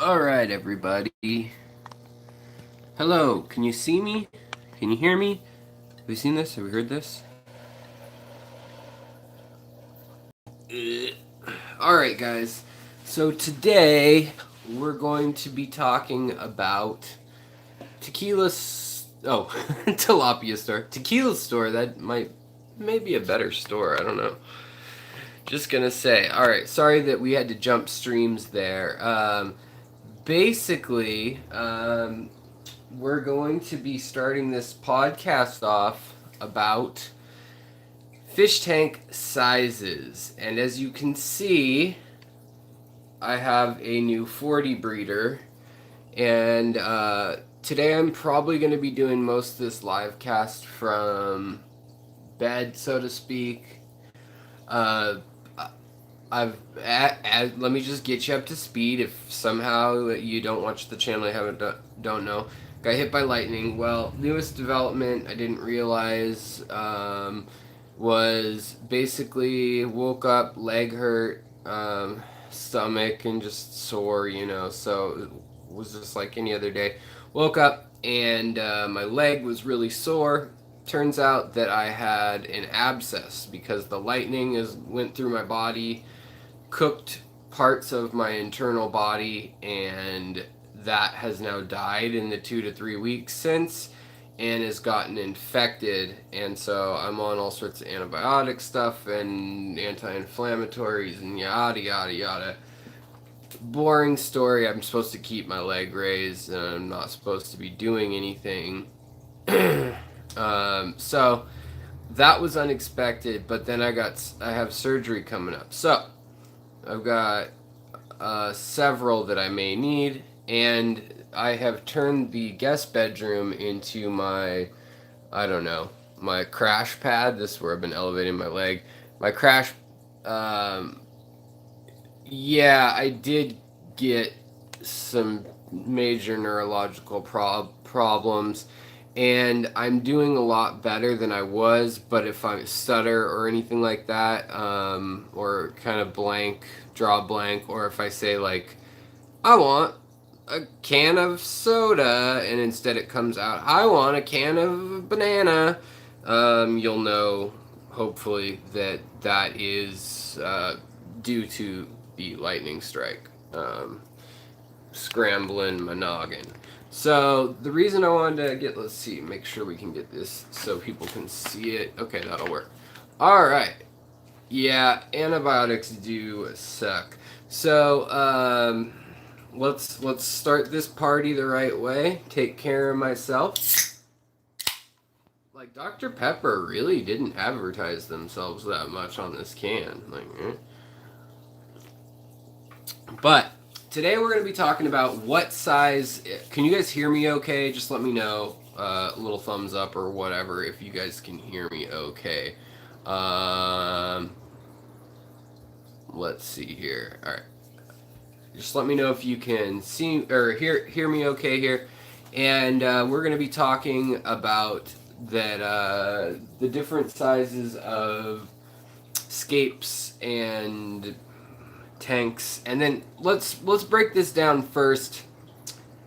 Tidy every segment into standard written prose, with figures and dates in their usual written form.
Alright, everybody. Hello, can you see me? Can you hear me? Have we seen this? Have we heard this? Alright, guys. So today we're going to be talking about tilapia store. Tequila store, that may be a better store, I don't know. Just gonna say. Alright, sorry that we had to jump streams there. Basically, we're going to be starting this podcast off about fish tank sizes. And as you can see, I have a new 40 breeder. And today I'm probably going to be doing most of this live cast from bed, so to speak. Let me just get you up to speed. If somehow you don't watch the channel, I don't know. Got hit by lightning. Well, newest development I didn't realize was basically woke up, leg hurt, stomach, and just sore, So it was just like any other day. Woke up and my leg was really sore. Turns out that I had an abscess because the lightning went through my body, cooked parts of my internal body, and that has now died in the 2 to 3 weeks since and has gotten infected. And so I'm on all sorts of antibiotic stuff and anti-inflammatories and yada yada yada. Boring story. I'm supposed to keep my leg raised and I'm not supposed to be doing anything. So that was unexpected, but then I have surgery coming up. So I've got several that I may need, and I have turned the guest bedroom into my crash pad. This is where I've been elevating my leg. My crash, yeah, I did get some major neurological problems, and I'm doing a lot better than I was. But if I stutter or anything like that, or kind of draw blank, or if I say like, I want a can of soda, and instead it comes out, I want a can of banana, you'll know, hopefully, that is due to the lightning strike. Scrambling my noggin. So the reason I wanted to make sure we can get this so people can see it. Okay, that'll work. All right. Yeah, antibiotics do suck. So let's start this party the right way. Take care of myself. Like Dr. Pepper really didn't advertise themselves that much on this can. But today we're going to be talking about what size. Can you guys hear me okay? Just let me know. A little thumbs up or whatever if you guys can hear me okay. Let's see here. All right. Just let me know if you can see or hear me okay here. And we're going to be talking about the different sizes of scapes and tanks, and then let's break this down first.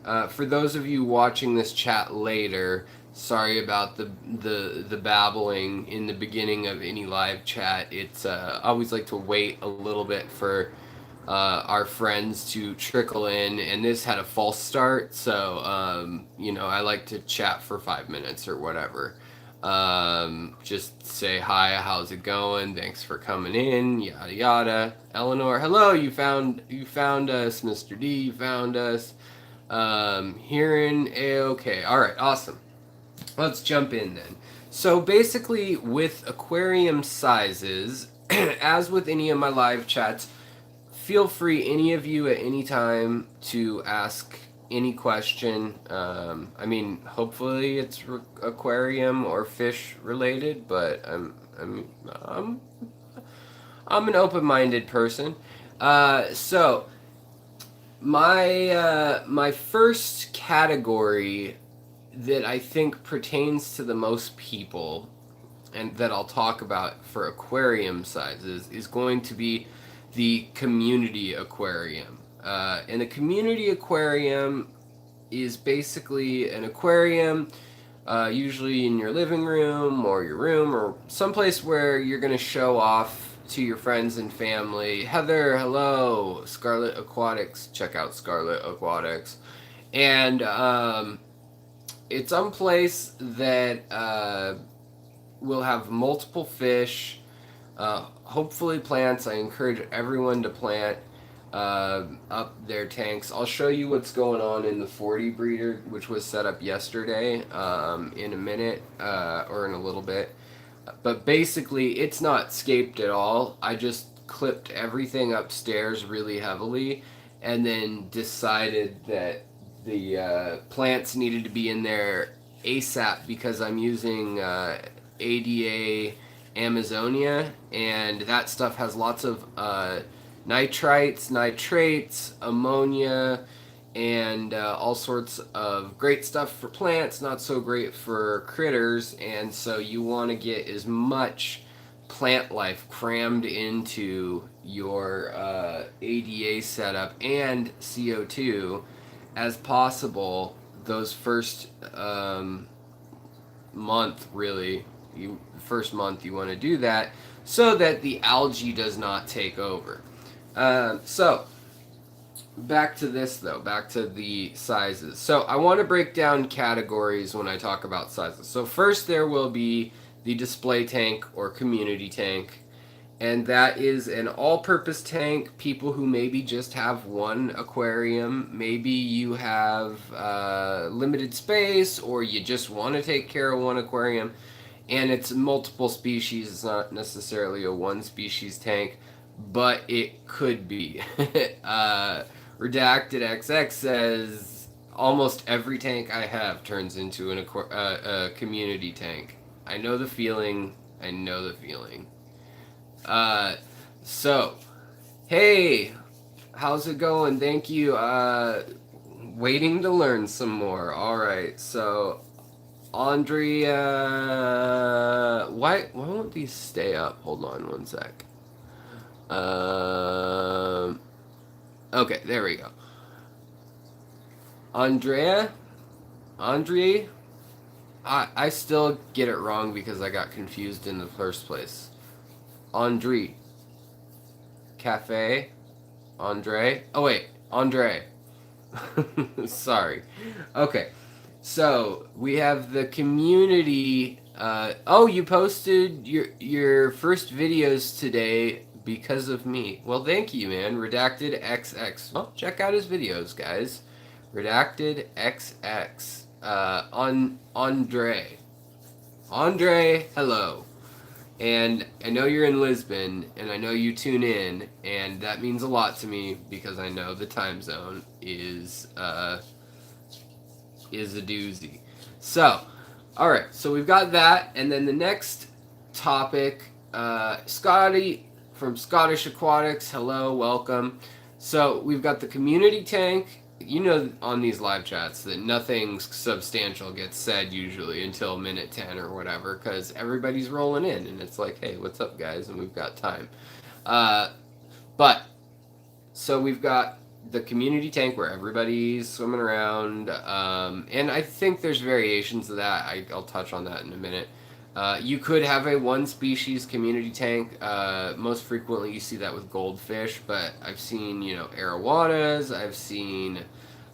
For those of you watching this chat later, sorry about the babbling in the beginning of any live chat. It's I always like to wait a little bit for our friends to trickle in, and this had a false start, so I like to chat for 5 minutes or whatever. Just say hi, how's it going? Thanks for coming in, yada yada. Eleanor, hello, you found us. Mr. D, you found us. Hearing A-okay. Alright, awesome. Let's jump in then. So basically with aquarium sizes, as with any of my live chats, feel free, any of you at any time, to ask any question. Hopefully it's aquarium or fish related, but I'm an open-minded person. So my first category that I think pertains to the most people, and that I'll talk about for aquarium sizes, is going to be the community aquarium. And a community aquarium is basically an aquarium, usually in your living room or someplace where you're going to show off to your friends and family. Heather, hello, Scarlet Aquatics. Check out Scarlet Aquatics. And it's some place that will have multiple fish, hopefully plants. I encourage everyone to plant up their tanks. I'll show you what's going on in the 40 breeder, which was set up yesterday, in a minute, or in a little bit. But basically, it's not scaped at all. I just clipped everything upstairs really heavily, and then decided that the plants needed to be in there ASAP because I'm using ADA Amazonia, and that stuff has lots of nitrites, nitrates, ammonia, and all sorts of great stuff for plants, not so great for critters. And so you want to get as much plant life crammed into your ADA setup and CO2 as possible those first month. Really, first month you want to do that so that the algae does not take over. So back to this though, back to the sizes. So I want to break down categories when I talk about sizes. So first there will be the display tank or community tank, and that is an all-purpose tank. People who maybe just have one aquarium, maybe you have limited space, or you just want to take care of one aquarium, and it's multiple species. It's not necessarily a one species tank, but it could be. Redacted XX says almost every tank I have turns into a community tank. I know the feeling. I know the feeling. So, hey, how's it going? Thank you. Waiting to learn some more. All right. So, Andrea, why won't these stay up? Hold on one sec. Okay, there we go. Andre, I still get it wrong because I got confused in the first place. Andre, Cafe, Andre. Oh wait, Andre. Sorry. Okay, so we have the community. Oh, you posted your first videos today because of me. Well, thank you, man. Redacted XX. Well, check out his videos, guys. Redacted XX. Andre, hello. And I know you're in Lisbon, and I know you tune in, and that means a lot to me because I know the time zone is a doozy. So, all right. So we've got that, and then the next topic, Scotty from Scottish Aquatics. Hello, welcome. So we've got the community tank. You know, on these live chats that nothing substantial gets said usually until minute 10 or whatever, because everybody's rolling in and it's like, hey, what's up, guys? And we've got time. But so we've got the community tank where everybody's swimming around, and I think there's variations of that. I'll touch on that in a minute. You could have a one species community tank. Most frequently you see that with goldfish, but I've seen, arowanas, I've seen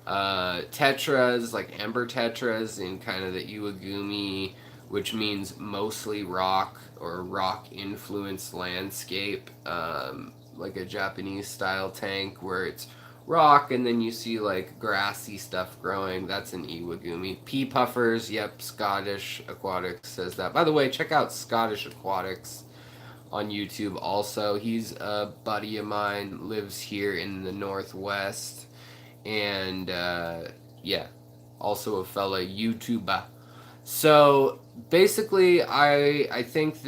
tetras, like amber tetras in kind of the iwagumi, which means mostly rock or rock influenced landscape, like a Japanese style tank where it's rock and then you see like grassy stuff growing. That's an iwagumi. Pea puffers, yep, Scottish Aquatics says that. By the way, check out Scottish Aquatics on YouTube also. He's a buddy of mine, lives here in the Northwest, and yeah, also a fellow YouTuber. So basically I think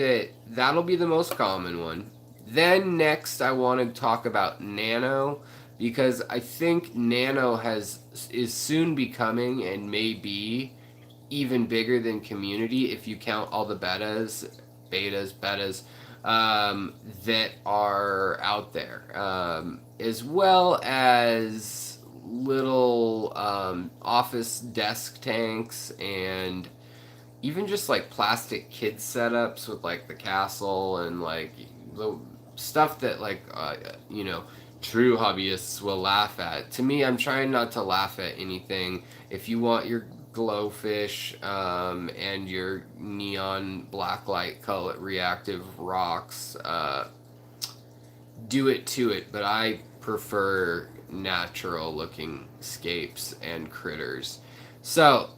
that'll be the most common one. Then next I want to talk about Nano, because I think Nano is soon becoming and may be even bigger than community if you count all the betas that are out there. as well as little office desk tanks, and even just like plastic kid setups with like the castle and like the stuff that like true hobbyists will laugh at. To me, I'm trying not to laugh at anything. If you want your glowfish and your neon blacklight color reactive rocks, do it to it, but I prefer natural looking scapes and critters. So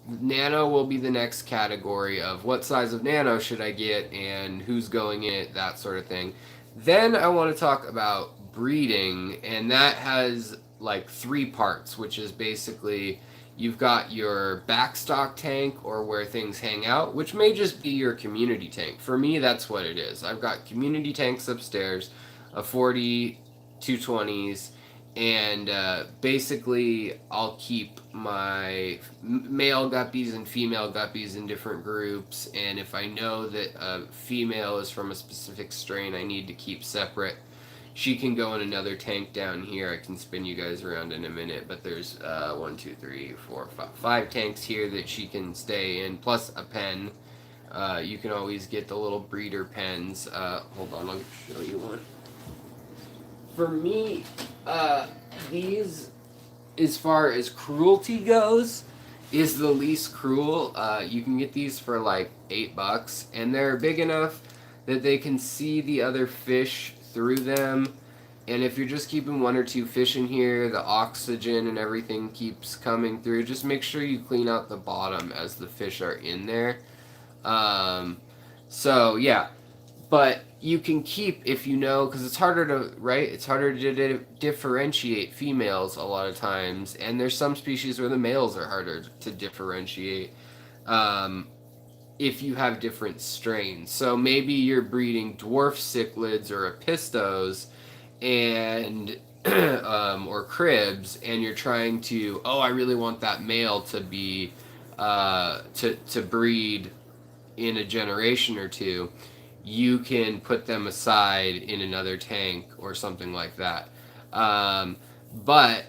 Nano will be the next category of what size of nano should I get and who's going in it, that sort of thing. Then I want to talk about breeding, and that has like 3 parts, which is basically you've got your backstock tank, or where things hang out, which may just be your community tank. For me, that's what it is. I've got community tanks upstairs, a 40, 220s, and basically I'll keep my male guppies and female guppies in different groups, and if I know that a female is from a specific strain I need to keep separate, she can go in another tank down here. I can spin you guys around in a minute, but there's 1, 2, 3, 4, 5 tanks here that she can stay in, plus a pen. You can always get the little breeder pens. Hold on, I'll show you one. For me, these, as far as cruelty goes, is the least cruel. You can get these for like $8, and they're big enough that they can see the other fish through them. And if you're just keeping 1 or 2 fish in here, the oxygen and everything keeps coming through. Just make sure you clean out the bottom as the fish are in there. So yeah, but you can keep, if you know, because it's harder to, right? It's harder to differentiate females a lot of times, and there's some species where the males are harder to differentiate if you have different strains. So maybe you're breeding dwarf cichlids or apistos and or cribs, and you're trying to, I really want that male to be to breed in a generation or 2. You can put them aside in another tank or something like that. But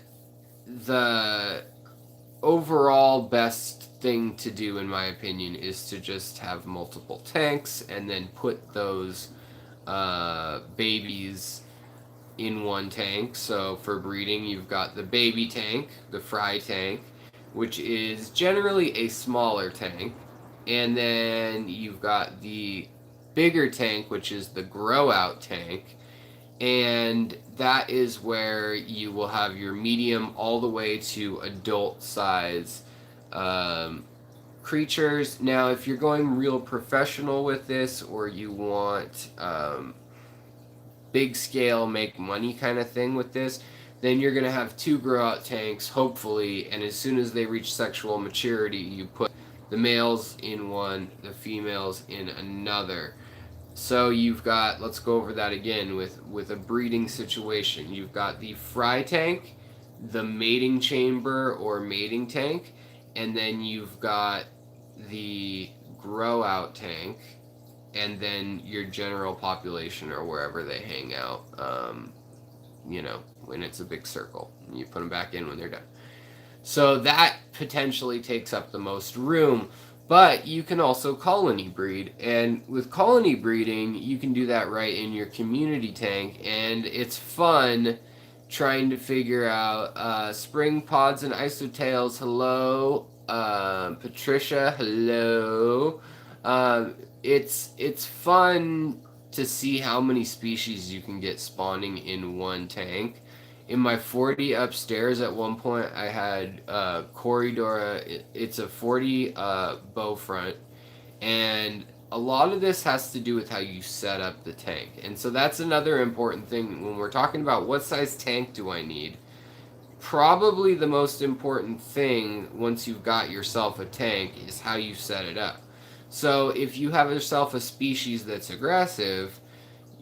the overall best thing to do, in my opinion, is to just have multiple tanks and then put those babies in one tank. So for breeding, you've got the baby tank, the fry tank, which is generally a smaller tank. And then you've got the bigger tank, which is the grow out tank, and that is where you will have your medium all the way to adult size creatures. Now if you're going real professional with this, or you want big scale make money kind of thing with this, then you're going to have 2 grow out tanks, hopefully, and as soon as they reach sexual maturity, you put the males in one, the females in another. So you've got, let's go over that again with a breeding situation. You've got the fry tank, the mating chamber or mating tank, and then you've got the grow out tank, and then your general population or wherever they hang out, when it's a big circle. You put them back in when they're done. So that potentially takes up the most room, but you can also colony breed. And with colony breeding, you can do that right in your community tank, and it's fun trying to figure out spring pods and isotails. Hello, Patricia. Hello. It's fun to see how many species you can get spawning in one tank. In my 40 upstairs, at one point, I had cory. It's a 40 bow front, and a lot of this has to do with how you set up the tank. And so that's another important thing when we're talking about what size tank do I need. Probably the most important thing once you've got yourself a tank is how you set it up. So if you have yourself a species that's aggressive,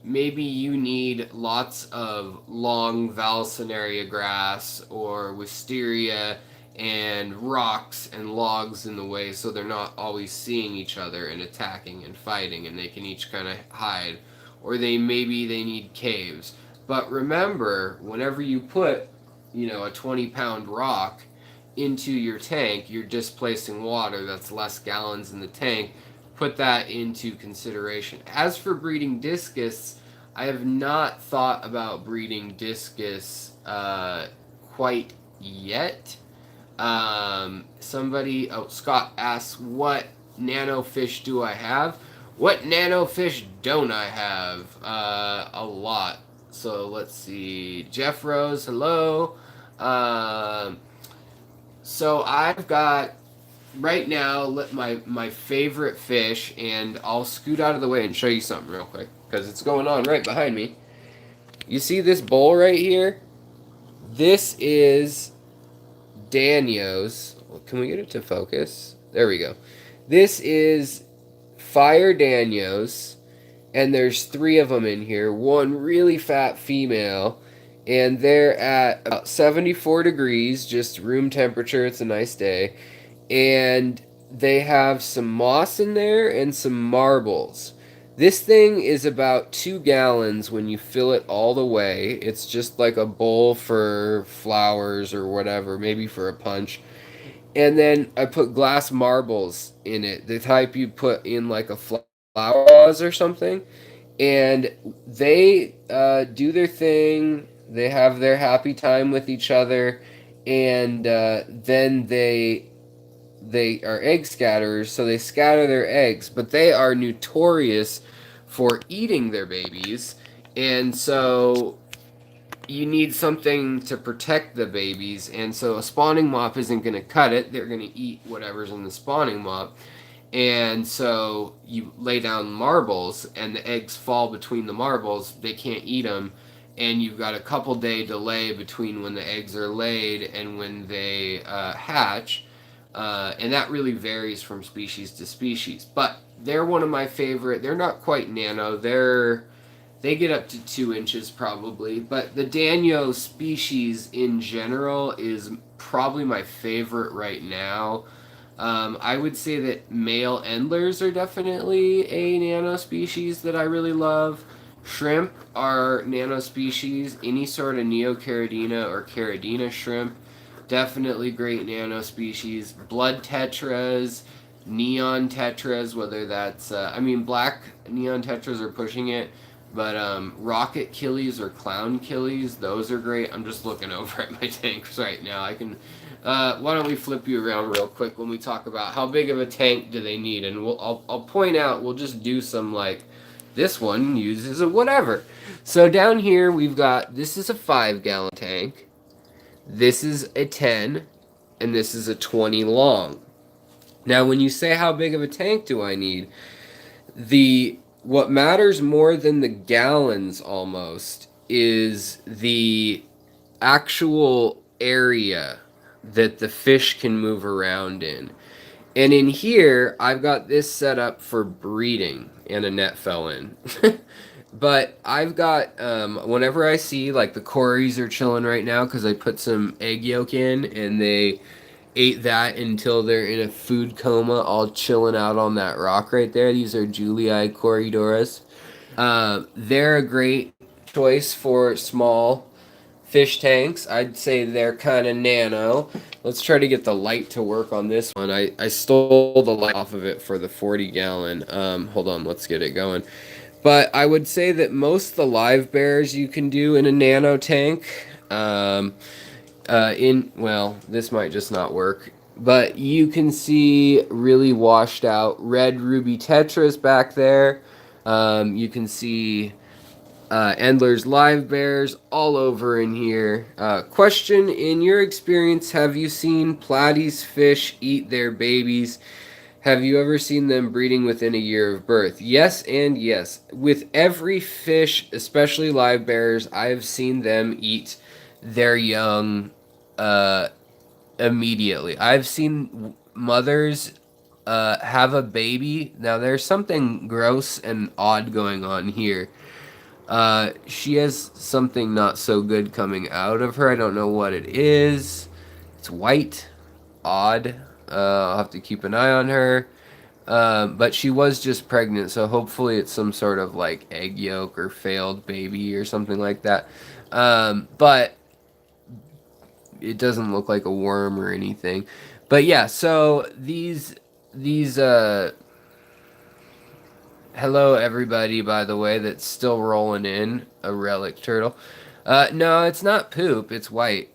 maybe you need lots of long valsinaria grass or wisteria and rocks and logs in the way, so they're not always seeing each other and attacking and fighting, and they can each kind of hide. Or maybe they need caves. But remember, whenever you put, you know, a 20-pound rock into your tank, you're displacing water. That's less gallons in the tank. Put that into consideration. As for breeding discus, I have not thought about breeding discus quite yet. Scott asks, what nano fish do I have? What nano fish don't I have? A lot. So let's see. Jeff Rose, hello. So I've got right now my favorite fish, and I'll scoot out of the way and show you something real quick because it's going on right behind me. You see this bowl right here? This is Danios. Can we get it to focus? There we go. This is Fire Danios, and there's 3 of them in here. One really fat female, and they're at about 74 degrees, just room temperature. It's a nice day. And they have some moss in there and some marbles. This thing is about 2 gallons when you fill it all the way. It's just like a bowl for flowers or whatever, maybe for a punch. And then I put glass marbles in it, the type you put in like a flower vase or something. And they do their thing. They have their happy time with each other. And then they are egg scatterers, so they scatter their eggs, but they are notorious for eating their babies, and so you need something to protect the babies, and so a spawning mop isn't going to cut it. They're going to eat whatever's in the spawning mop, and so you lay down marbles, and the eggs fall between the marbles. They can't eat them, and you've got a couple day delay between when the eggs are laid and when they hatch. And that really varies from species to species. But they're one of my favorite. They're not quite nano. They get up to 2 inches probably. But the Danio species in general is probably my favorite right now. I would say that male endlers are definitely a nano species that I really love. Shrimp are nano species. Any sort of Neocaridina or caridina shrimp, definitely great nano species. Blood tetras, neon tetras, whether that's black neon tetras are pushing it, but rocket killies or clown killies, those are great. I'm just looking over at my tanks right now. I can why don't we flip you around real quick when we talk about how big of a tank do they need, and I'll point out, we'll just do some like this one uses a whatever. So down here we've got, this is a 5-gallon tank. This is a 10, and this is a 20 long. Now, when you say how big of a tank do I need, what matters more than the gallons almost is the actual area that the fish can move around in. And in here, I've got this set up for breeding, and a net fell in. But I've got, whenever I see, like, the corys are chilling right now because I put some egg yolk in, and they ate that until they're in a food coma, all chilling out on that rock right there. These are Julii corridoras. They're a great choice for small fish tanks. I'd say they're kind of nano. Let's try to get the light to work on this one. I stole the light off of it for the 40-gallon. Hold on, let's get it going. But I would say that most of the live bears you can do in a nano tank. This might just not work. But you can see really washed out red ruby tetras back there. You can see Endler's live bears all over in here. Question, in your experience, have you seen platty's fish eat their babies? Have you ever seen them breeding within a year of birth? Yes and yes. With every fish, especially live bears, I've seen them eat their young immediately. I've seen mothers have a baby. Now, there's something gross and odd going on here. She has something not so good coming out of her. I don't know what it is. It's white. Odd. I'll have to keep an eye on her. But she was just pregnant, so hopefully it's some sort of like egg yolk or failed baby or something like that. But it doesn't look like a worm or anything. But yeah, so these hello everybody, by the way, that's still rolling in a relic turtle. No, it's not poop, it's white.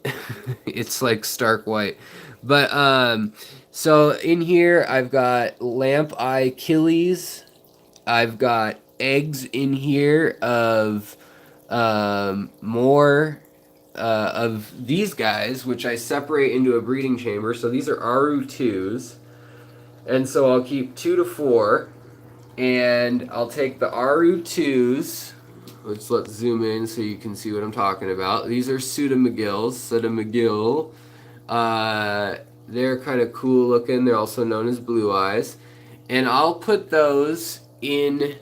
It's like stark white. But so in here I've got lamp eye killies. I've got eggs in here of more of these guys, which I separate into a breeding chamber. So these are RU2s. And so I'll keep 2 to 4. And I'll take the RU2s. Let's zoom in so you can see what I'm talking about. These are pseudomcgills. Pseudomcgill. They're kind of cool looking. They're also known as blue eyes. And I'll put those in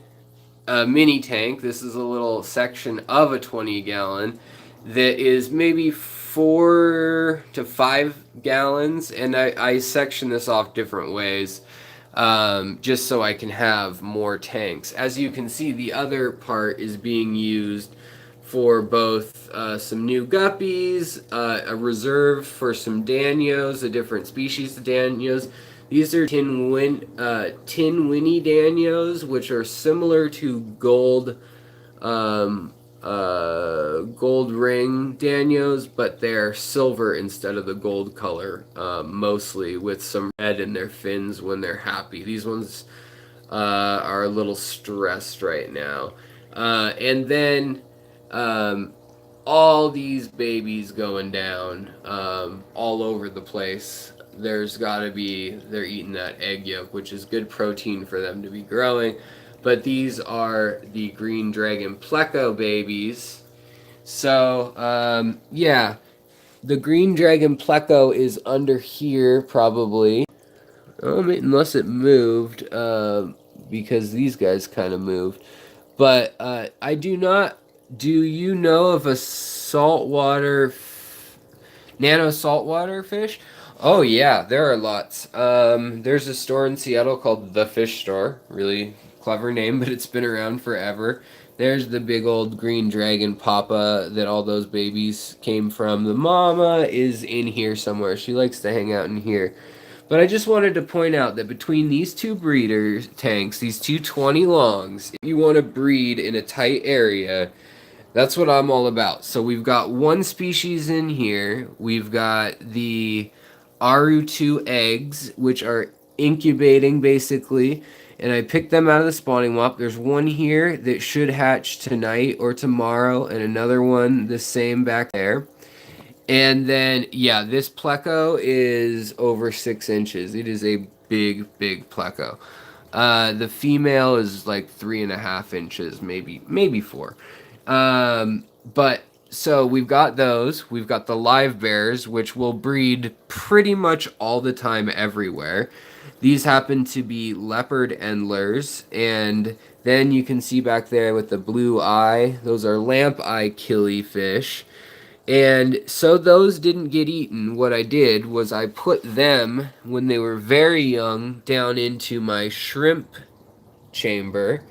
a mini tank. This is a little section of a 20-gallon that is maybe 4 to 5 gallons. And I section this off different ways. Just so I can have more tanks. As you can see, the other part is being used for both some new guppies, a reserve for some danios, a different species of danios. These are tin winnie danios, which are similar to gold gold ring danios, but they're silver instead of the gold color, mostly with some red in their fins when they're happy. These ones are a little stressed right now. And then all these babies going down all over the place. There's got to be, they're eating that egg yolk, which is good protein for them to be growing. But these are the green dragon pleco babies. So, yeah, the green dragon pleco is under here probably. Unless it moved, because these guys kind of moved. But I do not. Do you know of a saltwater, nano saltwater fish? Oh yeah, there are lots. There's a store in Seattle called The Fish Store. Really clever name, but it's been around forever. There's the big old green dragon papa that all those babies came from. The mama is in here somewhere. She likes to hang out in here. But I just wanted to point out that between these two breeder tanks, these two 20 longs, if you want to breed in a tight area, that's what I'm all about. So we've got one species in here. We've got the RU2 eggs, which are incubating basically. And I picked them out of the spawning wop. There's one here that should hatch tonight or tomorrow, and another one the same back there. And then, yeah, this pleco is over 6 inches. It is a big, big pleco. The female is like 3.5 inches, maybe 4. But so we've got those. We've got the live bears, which will breed pretty much all the time everywhere. These happen to be leopard endlers, and then you can see back there with the blue eye, those are lamp eye killifish. And so those didn't get eaten. What I did was I put them, when they were very young, down into my shrimp chamber.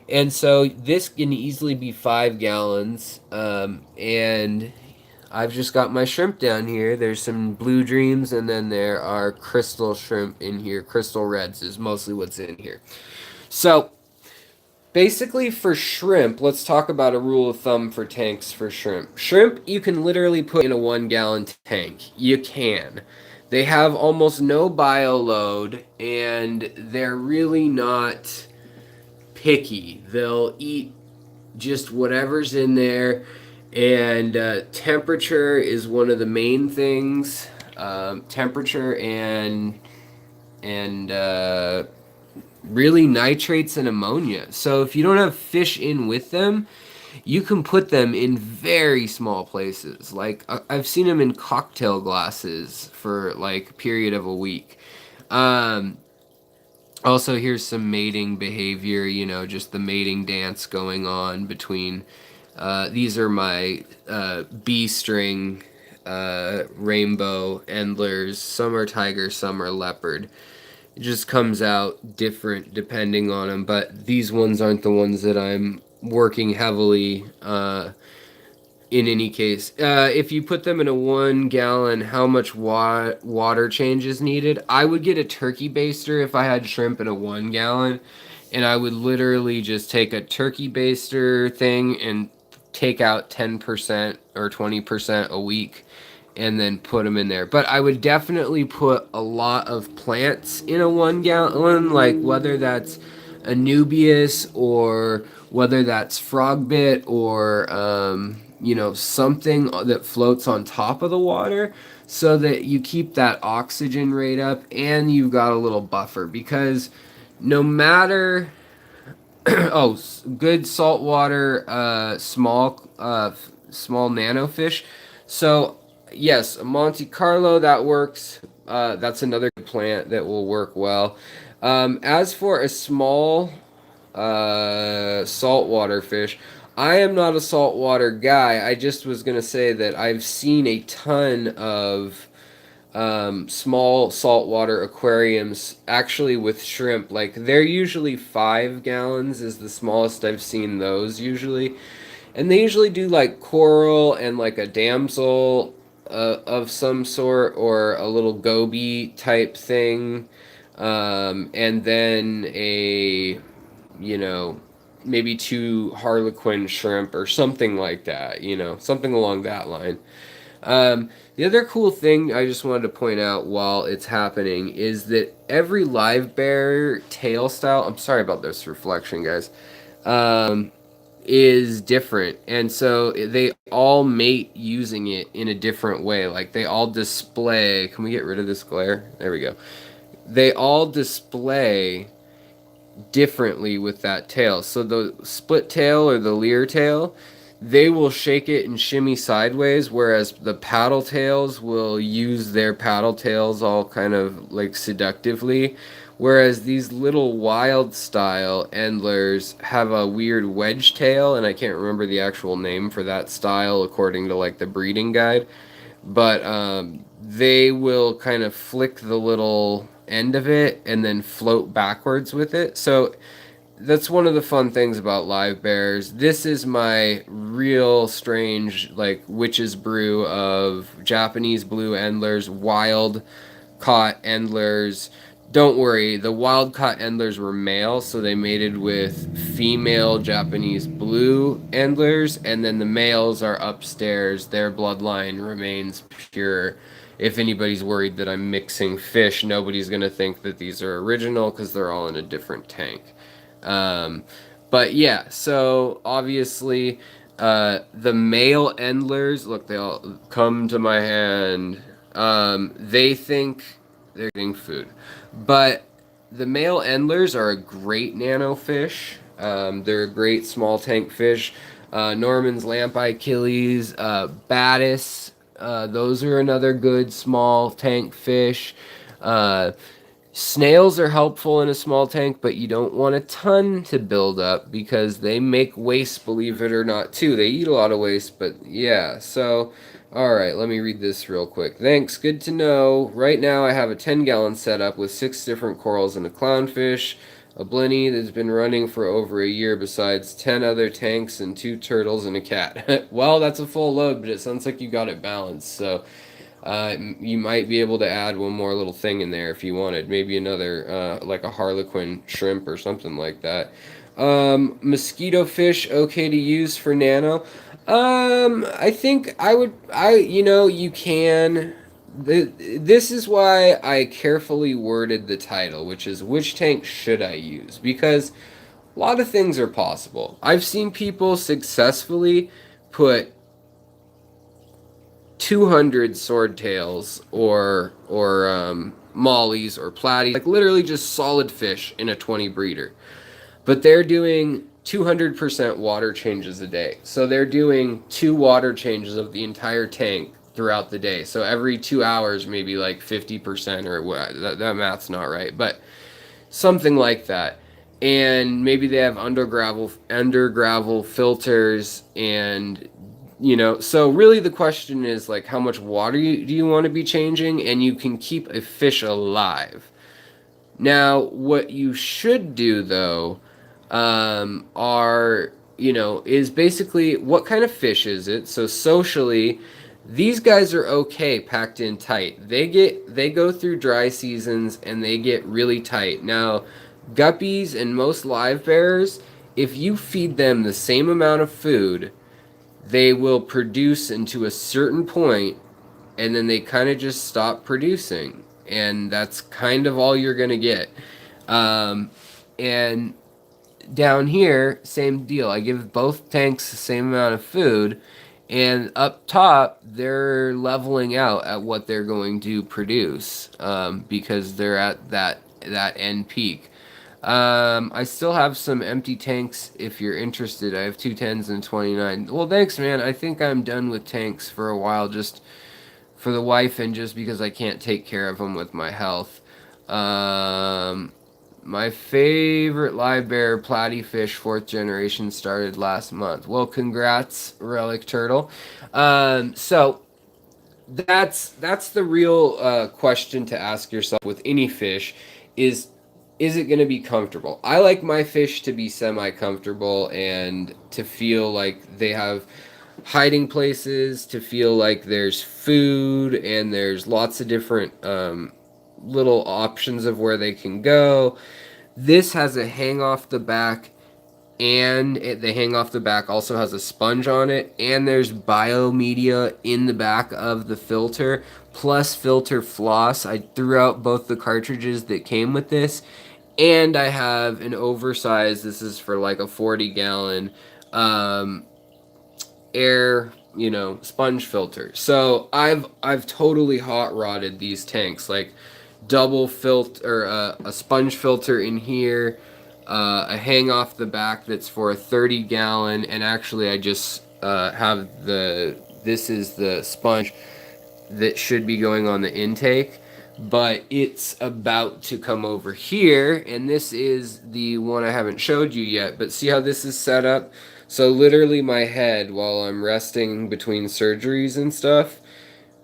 And so this can easily be 5 gallons. And I've just got my shrimp down here. There's some blue dreams, and then there are crystal shrimp in here. Crystal reds is mostly what's in here. So basically for shrimp, let's talk about a rule of thumb for tanks for shrimp. Shrimp, you can literally put in a 1-gallon tank. You can. They have almost no bio load, and they're really not picky. They'll eat just whatever's in there, and temperature is one of the main things. Temperature and really nitrates and ammonia. So if you don't have fish in with them, you can put them in very small places. Like I've seen them in cocktail glasses for like a period of a week. Also, here's some mating behavior, you know, just the mating dance going on between, these are my B-string rainbow endlers. Some are tiger, some are leopard. It just comes out different depending on them, but these ones aren't the ones that I'm working heavily in any case. If you put them in a 1 gallon, how much water change is needed? I would get a turkey baster if I had shrimp in a 1 gallon, and I would literally just take a turkey baster thing and take out 10% or 20% a week and then put them in there. But I would definitely put a lot of plants in a 1 gallon, like whether that's anubias or whether that's frogbit or something that floats on top of the water, so that you keep that oxygen rate up and you've got a little buffer. Because no matter good saltwater small nano fish. So yes, Monte Carlo, that works. That's another plant that will work well. As for a small saltwater fish, I am not a saltwater guy. I just was gonna say that I've seen a ton of small saltwater aquariums actually with shrimp. Like they're usually 5 gallons is the smallest I've seen those usually, and they usually do like coral and like a damsel of some sort or a little goby type thing, and then a you know maybe 2 harlequin shrimp or something like that, something along that line. The other cool thing I just wanted to point out while it's happening is that every live bear tail style, I'm sorry about this reflection, guys, is different. And so they all mate using it in a different way. Like they all display, can we get rid of this glare? There we go. They all display differently with that tail. So the split tail or the leer tail, they will shake it and shimmy sideways, whereas the paddle tails will use their paddle tails all kind of like seductively, whereas these little wild style endlers have a weird wedge tail, and I can't remember the actual name for that style according to like the breeding guide, but they will kind of flick the little end of it and then float backwards with it. So that's one of the fun things about live bears. This is my real strange, like, witch's brew of Japanese blue endlers, wild caught endlers. Don't worry, the wild caught endlers were male, so they mated with female Japanese blue endlers, and then the males are upstairs. Their bloodline remains pure. If anybody's worried that I'm mixing fish, nobody's going to think that these are original because they're all in a different tank. But yeah, so obviously, the male endlers, look, they all come to my hand. They think they're getting food, but the male endlers are a great nano fish. They're a great small tank fish. Norman's lampi killies, Battis, those are another good small tank fish. Snails are helpful in a small tank, but you don't want a ton to build up because they make waste, believe it or not, too. They eat a lot of waste, but yeah. So, alright, let me read this real quick. Thanks, good to know. Right now I have a 10-gallon setup with 6 different corals and a clownfish, a blenny that's been running for over a year besides 10 other tanks and 2 turtles and a cat. Well, that's a full load, but it sounds like you got it balanced, so you might be able to add one more little thing in there if you wanted. Maybe another, like a harlequin shrimp or something like that. Mosquito fish, okay to use for nano. I think you can. This is why I carefully worded the title, which is which tank should I use? Because a lot of things are possible. I've seen people successfully put 200 swordtails or mollies or platties, like literally just solid fish in a 20 breeder. But they're doing 200% water changes a day. So they're doing 2 water changes of the entire tank throughout the day. So every 2 hours, maybe like 50% or what, that math's not right, but something like that. And maybe they have under gravel filters, and so really the question is like, how much water do you want to be changing? And you can keep a fish alive. Now, what you should do though, is basically what kind of fish is it? So socially, these guys are okay packed in tight. They go through dry seasons and they get really tight. Now, guppies and most live bearers, if you feed them the same amount of food, they will produce into a certain point and then they kind of just stop producing. And that's kind of all you're going to get. And down here, same deal. I give both tanks the same amount of food, and up top, they're leveling out at what they're going to produce because they're at that end peak. I still have some empty tanks if you're interested. I have 210s and 29. Well, thanks, man. I think I'm done with tanks for a while, just for the wife and just because I can't take care of them with my health. My favorite live bear platty fish 4th generation started last month. Well, congrats, Relic Turtle. So that's the real question to ask yourself with any fish is it going to be comfortable? I like my fish to be semi-comfortable and to feel like they have hiding places, to feel like there's food and there's lots of different little options of where they can go. This has a hang off the back, and the hang off the back also has a sponge on it, and there's biomedia in the back of the filter, plus filter floss. I threw out both the cartridges that came with this, and I have an oversized, this is for like a 40-gallon air, sponge filter. So I've totally hot rodded these tanks, like double filter, a sponge filter in here, a hang off the back that's for a 30-gallon, and actually I just have this is the sponge that should be going on the intake, but it's about to come over here, and this is the one I haven't showed you yet, but see how this is set up? So literally my head, while I'm resting between surgeries and stuff,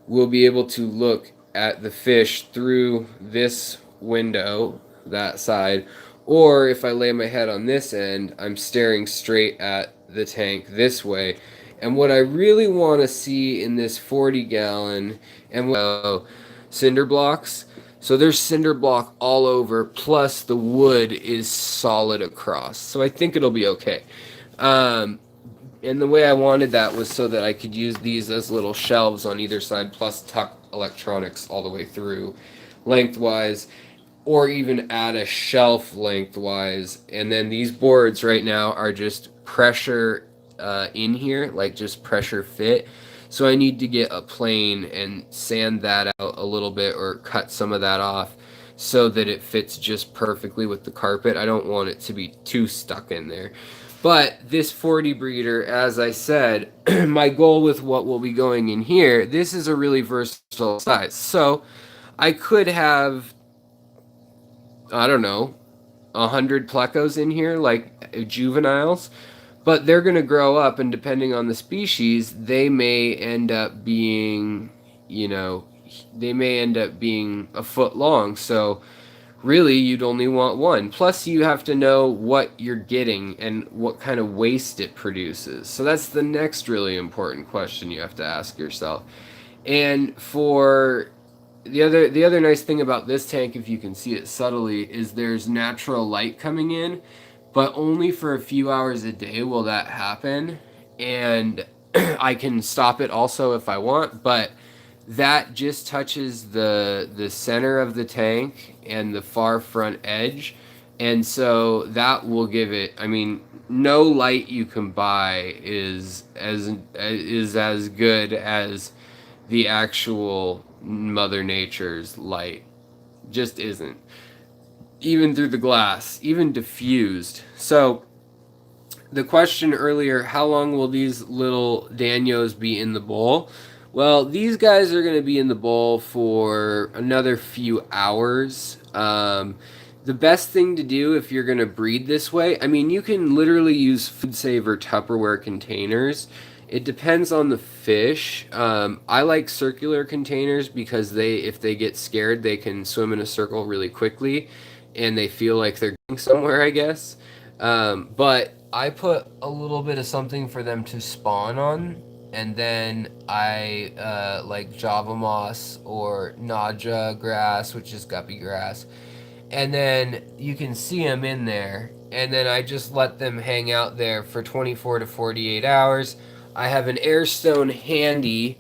will be able to look at the fish through this window, that side, or if I lay my head on this end, I'm staring straight at the tank this way. And what I really want to see in this 40-gallon, and cinder blocks. So there's cinder block all over, plus the wood is solid across. So I think it'll be okay. And the way I wanted that was so that I could use these as little shelves on either side, plus tuck electronics all the way through lengthwise, or even add a shelf lengthwise. And then these boards right now are just pressure in here, like just pressure fit. So I need to get a plane and sand that out a little bit or cut some of that off so that it fits just perfectly with the carpet. I don't want it to be too stuck in there. But this 40 breeder, as I said, my goal with what will be going in here, this is a really versatile size. So I could have, I don't know, 100 plecos in here, like juveniles. But they're going to grow up, and depending on the species, they may end up being, a foot long. So really, you'd only want one. Plus, you have to know what you're getting and what kind of waste it produces. So that's the next really important question you have to ask yourself. And for the other nice thing about this tank, if you can see it subtly, is there's natural light coming in. But only for a few hours a day will that happen, and I can stop it also if I want, but that just touches the center of the tank and the far front edge, and so that will give it, no light you can buy is as good as the actual Mother Nature's light. Just isn't. Even through the glass, even diffused. So the question earlier, how long will these little Danios be in the bowl? Well, these guys are going to be in the bowl for another few hours. The best thing to do if you're going to breed this way, you can literally use food saver Tupperware containers. It depends on the fish. I like circular containers because if they get scared, they can swim in a circle really quickly. and they feel like they're going somewhere, I guess. But I put a little bit of something for them to spawn on, and then I like java moss or naja grass, which is guppy grass, and then you can see them in there, and then I just let them hang out there for 24 to 48 hours. I have an air stone handy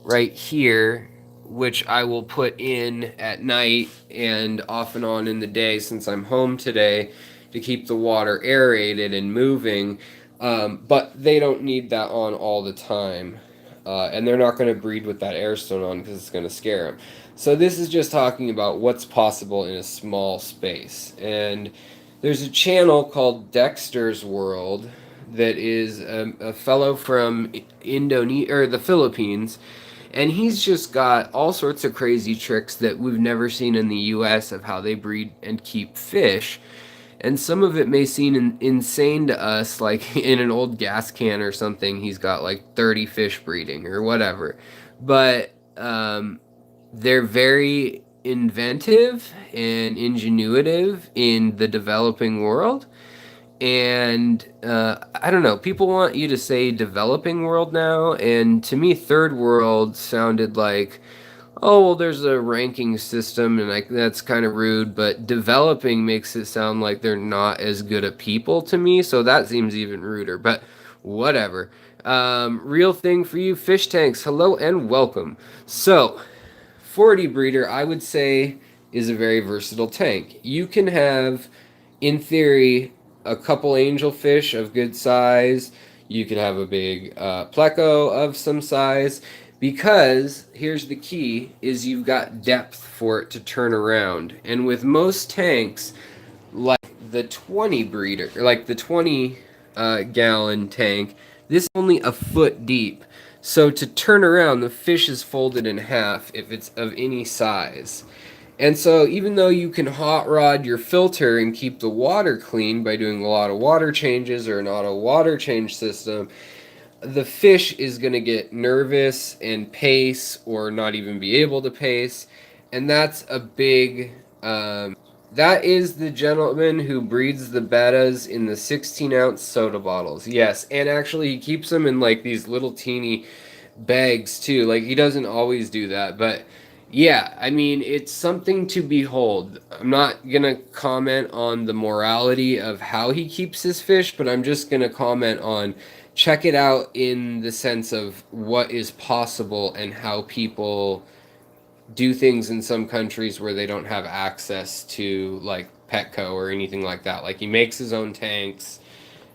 right here, which I will put in at night and off and on in the day since I'm home today to keep the water aerated and moving. But they don't need that on all the time. And they're not going to breed with that air stone on because it's going to scare them. So this is just talking about what's possible in a small space. And there's a channel called Dexter's World that is a fellow from Indonesia or the Philippines, and he's just got all sorts of crazy tricks that we've never seen in the US of how they breed and keep fish. And some of it may seem insane to us, like in an old gas can or something, he's got like 30 fish breeding or whatever. But they're very inventive and ingenuitive in the developing world. And I don't know, people want you to say developing world now, and to me third world sounded like, oh well, there's a ranking system, and like that's kind of rude, but developing makes it sound like they're not as good at people to me, so that seems even ruder, but whatever. Real thing for you fish tanks, hello and welcome. So 40 breeder, I would say, is a very versatile tank. You can have, in theory, a couple angelfish of good size. You could have a big pleco of some size, because here's the key: is you've got depth for it to turn around. And with most tanks, like the 20 breeder, like the 20 gallon tank, this is only a foot deep. So to turn around, the fish is folded in half if it's of any size. And so even though you can hot rod your filter and keep the water clean by doing a lot of water changes or an auto water change system, the fish is going to get nervous and pace or not even be able to pace. And that's a big... that is the gentleman who breeds the bettas in the 16-ounce soda bottles. Yes, and actually he keeps them in like these little teeny bags too. Like he doesn't always do that, but... yeah, I mean, it's something to behold. I'm not going to comment on the morality of how he keeps his fish, but I'm just going to comment on, check it out in the sense of what is possible and how people do things in some countries where they don't have access to, like, Petco or anything like that. Like, he makes his own tanks.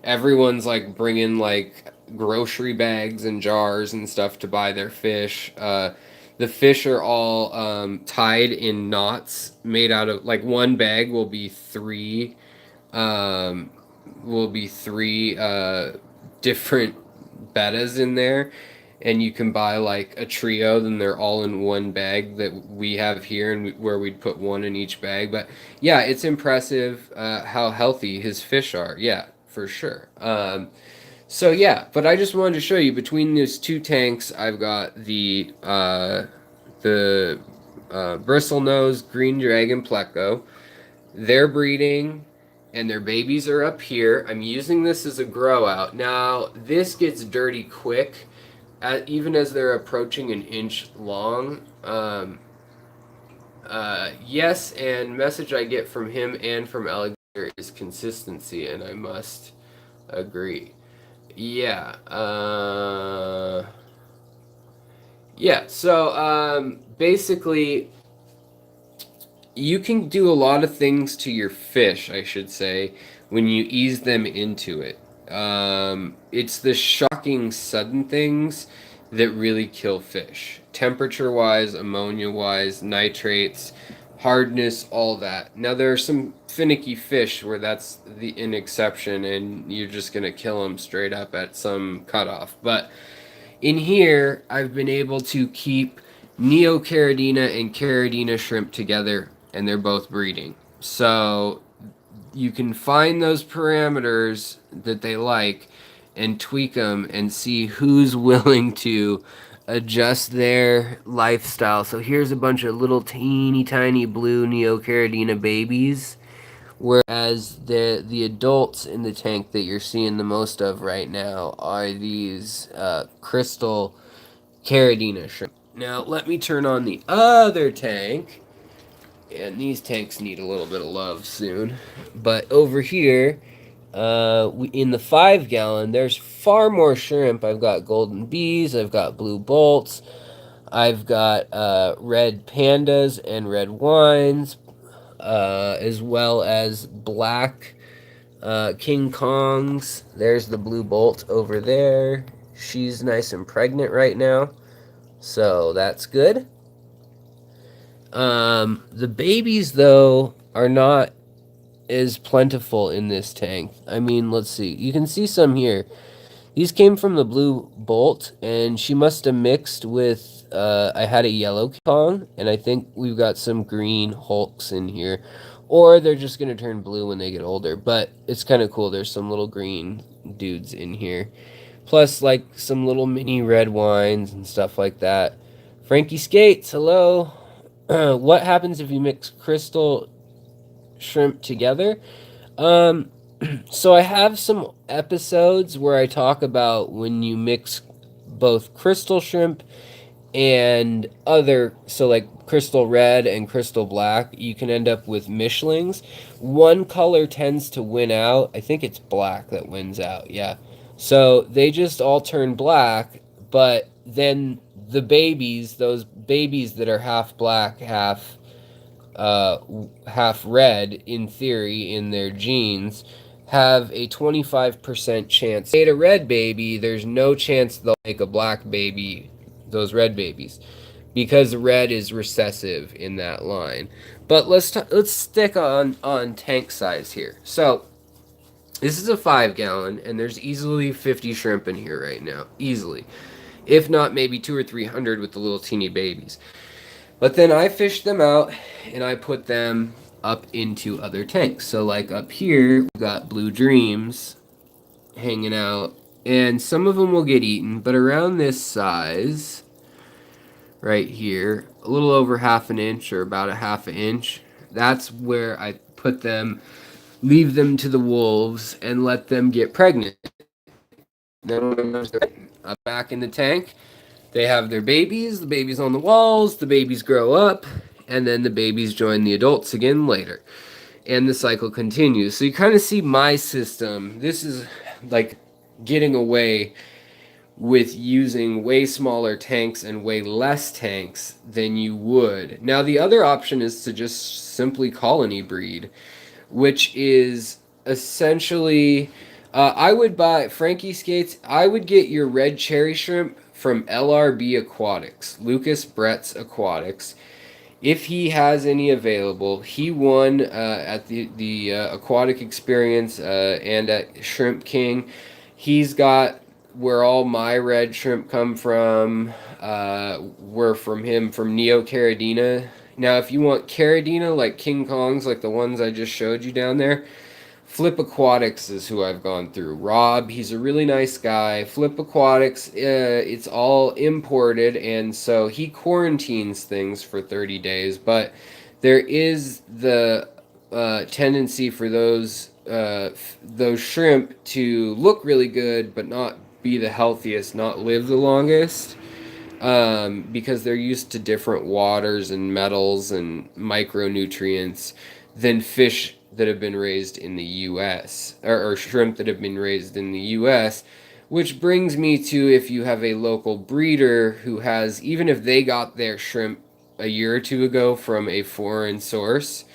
Everyone's, like, bringing, like, grocery bags and jars and stuff to buy their fish. The fish are all tied in knots made out of, like, one bag will be three different bettas in there, and you can buy like a trio, then they're all in one bag that we have here, and where we'd put one in each bag. But yeah, it's impressive how healthy his fish are. Yeah, for sure. So yeah, but I just wanted to show you, between these two tanks, I've got the bristlenose green dragon pleco. They're breeding, and their babies are up here. I'm using this as a grow out. Now, this gets dirty quick, even as they're approaching an inch long. Yes, and message I get from him and from Alexander is consistency, and I must agree. Yeah. Yeah, so basically, you can do a lot of things to your fish, I should say, when you ease them into it. It's the shocking sudden things that really kill fish. Temperature-wise, ammonia-wise, nitrates, hardness, all that. Now, there are some finicky fish where that's an exception, and you're just going to kill them straight up at some cutoff. But in here, I've been able to keep Neocaridina and caridina shrimp together, and they're both breeding. So you can find those parameters that they like and tweak them and see who's willing to adjust their lifestyle. So here's a bunch of little teeny tiny blue Neocaridina babies, whereas the adults in the tank that you're seeing the most of right now are these crystal caridina shrimp. Now let me turn on the other tank, and these tanks need a little bit of love soon. But over here, in the 5 gallon, there's far more shrimp. I've got golden bees, I've got blue bolts, I've got red pandas and red wines, as well as black King Kongs. There's the blue bolt over there. She's nice and pregnant right now, so that's good. The babies, though, are not as plentiful in this tank. I mean, let's see. You can see some here. These came from the blue bolt, and she must have mixed with, I had a yellow Kong, and I think we've got some green Hulks in here. Or they're just going to turn blue when they get older, but it's kind of cool. There's some little green dudes in here. Plus, like, some little mini red wines and stuff like that. Frankie Skates, hello. What happens if you mix crystal shrimp together? So I have some episodes where I talk about when you mix both crystal shrimp and other, so like crystal red and crystal black, you can end up with mishlings. One color tends to win out. I think it's black that wins out, yeah. So they just all turn black, but then the babies, those babies that are half black, half red, in theory, in their genes, have a 25% chance. They made a red baby, there's no chance they'll make a black baby, those red babies, because red is recessive in that line. But let's stick on tank size here. So this is a 5 gallon, and there's easily 50 shrimp in here right now, easily. If not, maybe 200 or 300 with the little teeny babies. But then I fish them out, and I put them up into other tanks. So like up here, we've got Blue Dreams hanging out, and some of them will get eaten, but around this size, right here, a little over half an inch or about a half an inch, that's where I put them, leave them to the wolves, and let them get pregnant. Then when they're back in the tank, they have their babies, the babies on the walls, the babies grow up, and then the babies join the adults again later. And the cycle continues. So you kind of see my system. This is like getting away with using way smaller tanks and way less tanks than you would. Now the other option is to just simply colony breed, which is essentially, I would buy, Frankie Skates, I would get your red cherry shrimp from LRB Aquatics, Lucas Brett's Aquatics. If he has any available, he won at the Aquatic Experience and at Shrimp King. He's got where all my red shrimp come from, were from him, from Neocaridina. Now, if you want caridina, like King Kongs, like the ones I just showed you down there, Flip Aquatics is who I've gone through. Rob, he's a really nice guy. Flip Aquatics, it's all imported, and so he quarantines things for 30 days, but there is the tendency for those shrimp to look really good, but not be the healthiest, not live the longest, because they're used to different waters and metals and micronutrients than fish that have been raised in the U.S., or shrimp that have been raised in the U.S., which brings me to, if you have a local breeder who has, even if they got their shrimp a year or two ago from a foreign source,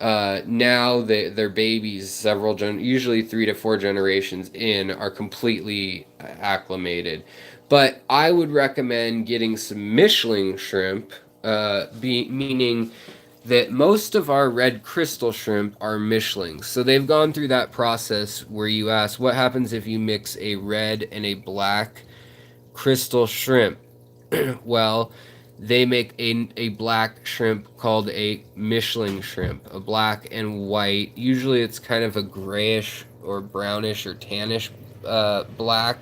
now their babies, usually 3 to 4 generations in, are completely acclimated. But I would recommend getting some mishling shrimp, meaning that most of our red crystal shrimp are mishlings. So they've gone through that process where you ask, what happens if you mix a red and a black crystal shrimp? Well, they make a black shrimp called a mishling shrimp, a black and white. Usually it's kind of a grayish or brownish or tannish black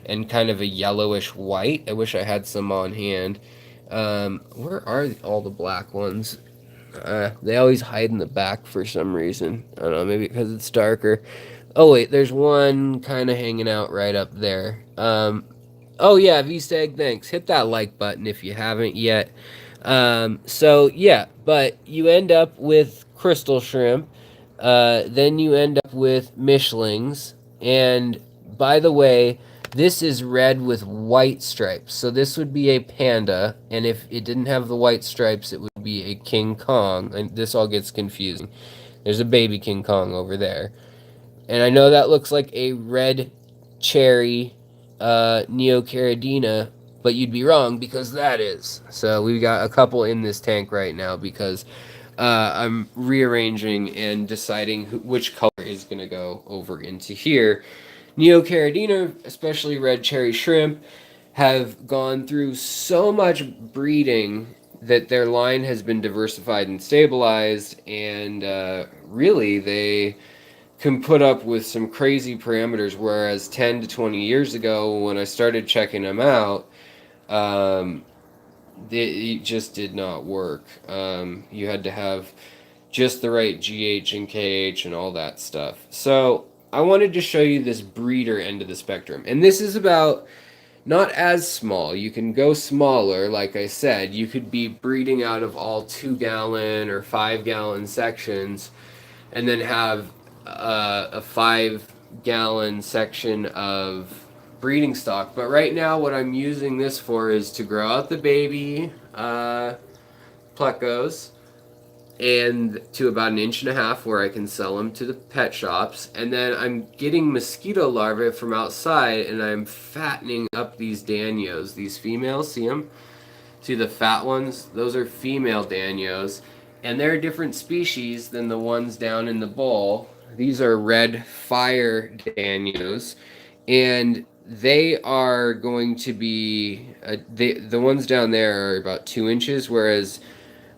and kind of a yellowish white. I wish I had some on hand. Where are all the black ones? They always hide in the back for some reason. I don't know, maybe because it's darker. Oh wait, there's one kind of hanging out right up there. Oh yeah, V-Stag, thanks. Hit that like button if you haven't yet. So yeah, but you end up with crystal shrimp. Then you end up with Mishlings. And by the way, this is red with white stripes. So this would be a panda. And if it didn't have the white stripes, it would be a King Kong. And this all gets confusing. There's a baby King Kong over there. And I know that looks like a red cherry Neocaridina, but you'd be wrong because that is. So we've got a couple in this tank right now because I'm rearranging and deciding which color is going to go over into here. Neocaridina, especially red cherry shrimp, have gone through so much breeding that their line has been diversified and stabilized, and really they can put up with some crazy parameters, whereas 10 to 20 years ago when I started checking them out, it just did not work. You had to have just the right GH and KH and all that stuff. So I wanted to show you this breeder end of the spectrum. And this is about not as small. You can go smaller, like I said. You could be breeding out of all 2-gallon or 5-gallon sections and then have a 5-gallon section of breeding stock. But right now what I'm using this for is to grow out the baby plecos and to about 1.5 inches where I can sell them to the pet shops. And then I'm getting mosquito larvae from outside and I'm fattening up these danios, these females. See them? See the fat ones? Those are female danios. And they're a different species than the ones down in the bowl. These are red fire danios. And they are going to be, the ones down there are about 2 inches, whereas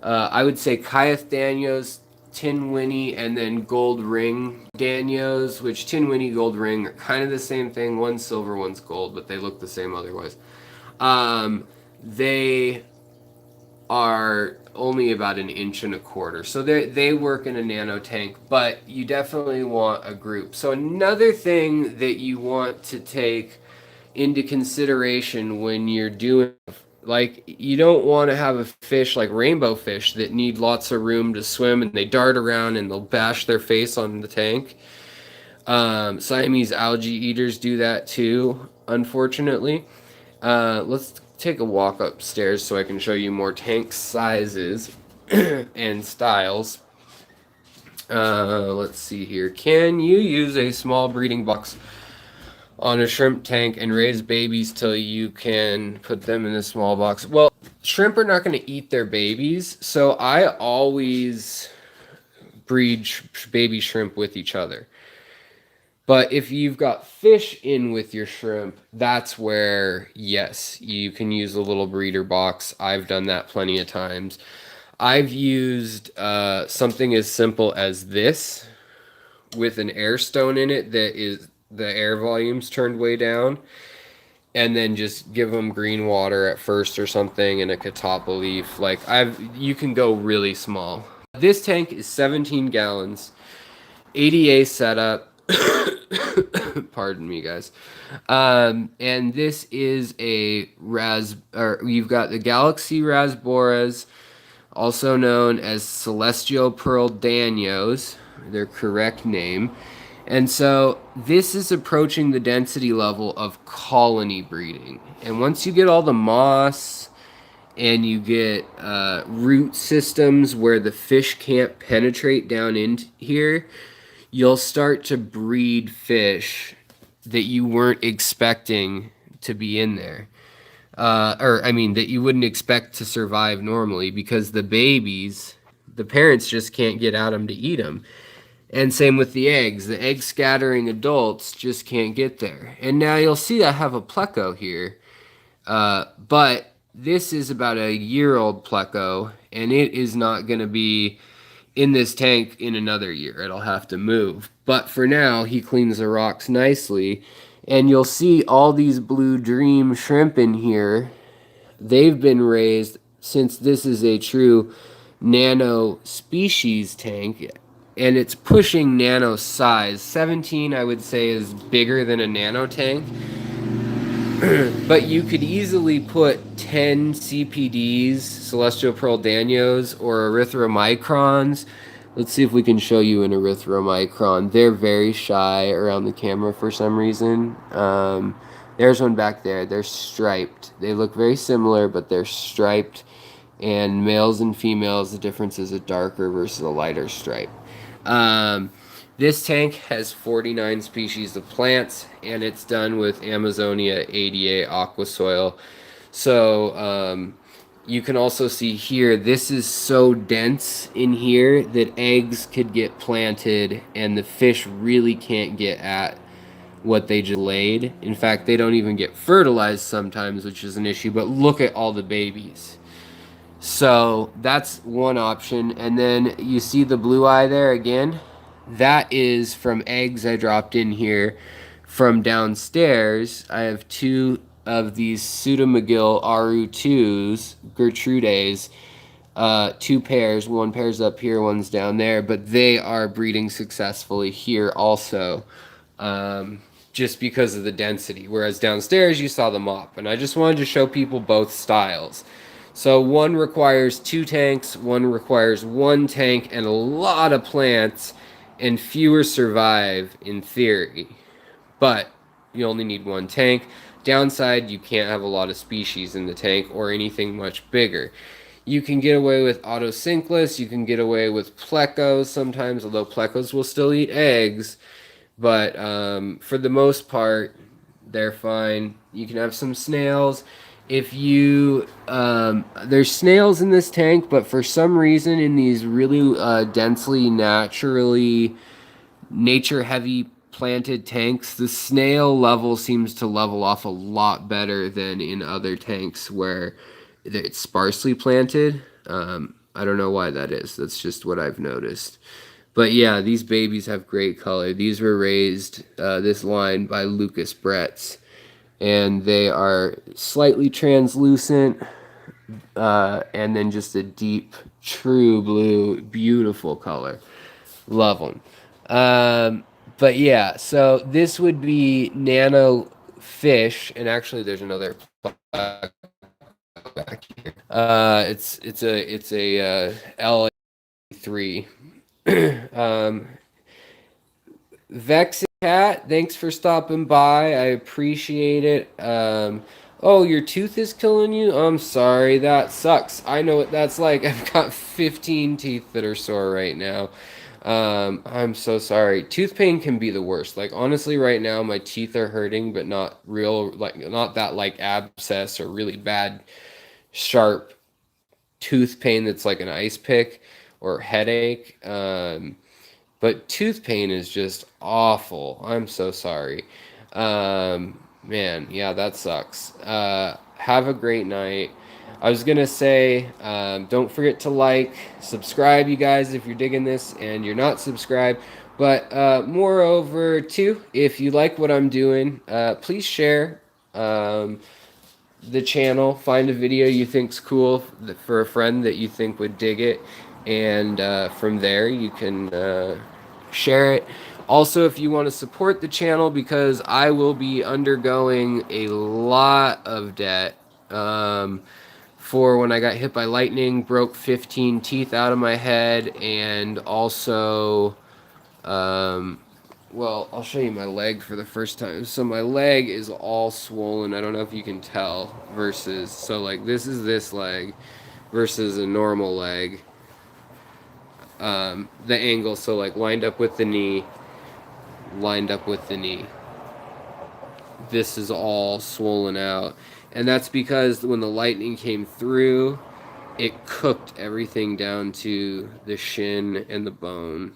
I would say Kyath danios, tin winnie, and then gold ring danios, which tin winnie, gold ring are kind of the same thing. One's silver, one's gold, but they look the same otherwise. They are only about 1.25 inches. So they work in a nano tank, but you definitely want a group. So another thing that you want to take into consideration when you're doing, like, you don't want to have a fish like rainbow fish that need lots of room to swim and they dart around and they'll bash their face on the tank. Siamese algae eaters do that too, unfortunately. Let's take a walk upstairs so I can show you more tank sizes and styles. Let's see here. Can you use a small breeding box on a shrimp tank and raise babies till you can put them in a small box? Well, shrimp are not going to eat their babies, so I always breed baby shrimp with each other. But if you've got fish in with your shrimp, that's where, yes, you can use a little breeder box. I've done that plenty of times. I've used something as simple as this with an air stone in it that is the air volume's turned way down, and then just give them green water at first or something and a catappa leaf. Like, you can go really small. This tank is 17 gallons, ADA setup. Pardon me, guys. And this is a you've got the Galaxy Rasboras, also known as Celestial Pearl Danios, their correct name. And so this is approaching the density level of colony breeding. And once you get all the moss and you get root systems where the fish can't penetrate down in here, you'll start to breed fish that you weren't expecting to be in there. That you wouldn't expect to survive normally, because the babies, the parents just can't get at them to eat them. And same with the eggs. The egg scattering adults just can't get there. And now you'll see I have a pleco here. But this is about a year-old pleco, and it is not going to be in this tank in another year. It'll have to move. But for now, he cleans the rocks nicely. And you'll see all these blue dream shrimp in here. They've been raised, since this is a true nano species tank, and it's pushing nano size. 17, I would say, is bigger than a nano tank. But you could easily put 10 CPDs, celestial pearl danios, or erythromicrons. Let's see if we can show you an erythromicron. They're very shy around the camera for some reason. There's one back there. They're striped. They look very similar, but they're striped. And males and females, the difference is a darker versus a lighter stripe. This tank has 49 species of plants, and it's done with Amazonia ADA aqua soil. So you can also see here, this is so dense in here that eggs could get planted, and the fish really can't get at what they just laid. In fact, they don't even get fertilized sometimes, which is an issue, but look at all the babies. So that's one option. And then you see the blue eye there again? That is from eggs I dropped in here from downstairs. I have 2 of these Pseudomcgill Aru2s, Gertrudes, 2 pairs. One pair's up here, one's down there, but they are breeding successfully here also, just because of the density. Whereas downstairs you saw the mop, and I just wanted to show people both styles. So one requires 2 tanks, one requires 1 tank and a lot of plants, and fewer survive in theory. But you only need 1 tank. Downside, you can't have a lot of species in the tank or anything much bigger. You can get away with autosynclus, you can get away with plecos sometimes, although plecos will still eat eggs. But for the most part, they're fine. You can have some snails. If you there's snails in this tank, but for some reason in these really densely nature heavy planted tanks, the snail level seems to level off a lot better than in other tanks where it's sparsely planted. I don't know why that is. That's just what I've noticed. But yeah, these babies have great color. These were raised, this line, by Lucas Bretz. And they are slightly translucent, and then just a deep, true blue, beautiful color. Love them. But yeah, so this would be nano fish, and actually there's another back here. It's a L3. Vex Cat, thanks for stopping by. I appreciate it. Oh, your tooth is killing you? I'm sorry, that sucks. I know what that's like. I've got 15 teeth that are sore right now. I'm so sorry. Tooth pain can be the worst. Like, honestly, right now my teeth are hurting, but not real, like, not that like abscess or really bad, sharp tooth pain that's like an ice pick or headache. But tooth pain is just awful. I'm so sorry. Man, yeah, that sucks. Have a great night. I was going to say, don't forget to like, subscribe, you guys, if you're digging this and you're not subscribed. But moreover, too, if you like what I'm doing, please share the channel. Find a video you think's cool for a friend that you think would dig it. And from there, you can share it. Also, if you want to support the channel, because I will be undergoing a lot of debt for when I got hit by lightning, broke 15 teeth out of my head, and also, well, I'll show you my leg for the first time. So my leg is all swollen. I don't know if you can tell, versus, so like this is this leg versus a normal leg. The angle, so like lined up with the knee, this is all swollen out, and that's because when the lightning came through, it cooked everything down to the shin and the bone,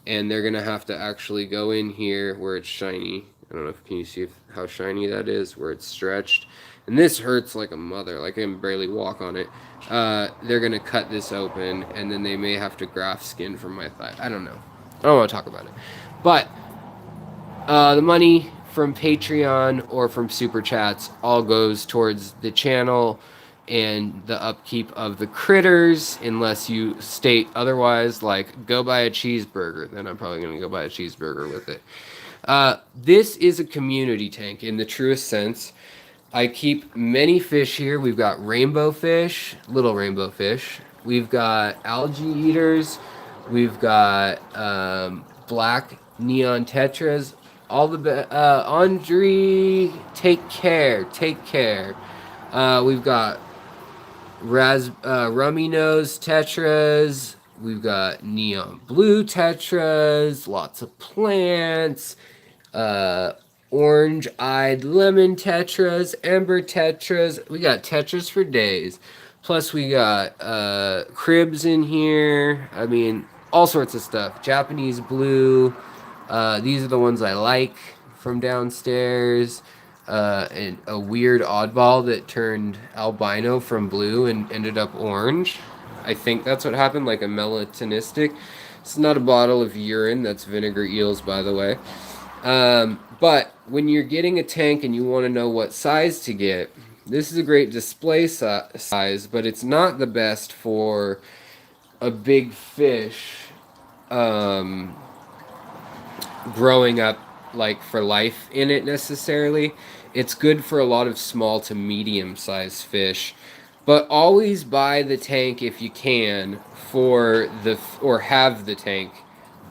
and they're gonna have to actually go in here where it's shiny. I don't know if can you see how shiny that is, where it's stretched, and this hurts like a mother, like I can barely walk on it. They're gonna cut this open, and then they may have to graft skin from my thigh. I don't know. I don't want to talk about it. But the money from Patreon or from Super Chats all goes towards the channel and the upkeep of the critters, unless you state otherwise, like go buy a cheeseburger. Then I'm probably going to go buy a cheeseburger with it. This is a community tank in the truest sense. I keep many fish here. We've got rainbow fish, little rainbow fish. We've got algae eaters. We've got black neon tetras. All the Andre, take care. We've got rummy nose tetras. We've got neon blue tetras. Lots of plants. Orange-eyed lemon tetras, amber tetras. We got tetras for days. Plus we got cribs in here. I mean, all sorts of stuff. Japanese blue. These are the ones I like from downstairs. And a weird oddball that turned albino from blue and ended up orange. I think that's what happened, like a melatonistic. It's not a bottle of urine. That's vinegar eels, by the way. But when you're getting a tank and you want to know what size to get, this is a great display size, but it's not the best for a big fish growing up like for life in it necessarily. It's good for a lot of small to medium sized fish, but always buy the tank if you can or have the tank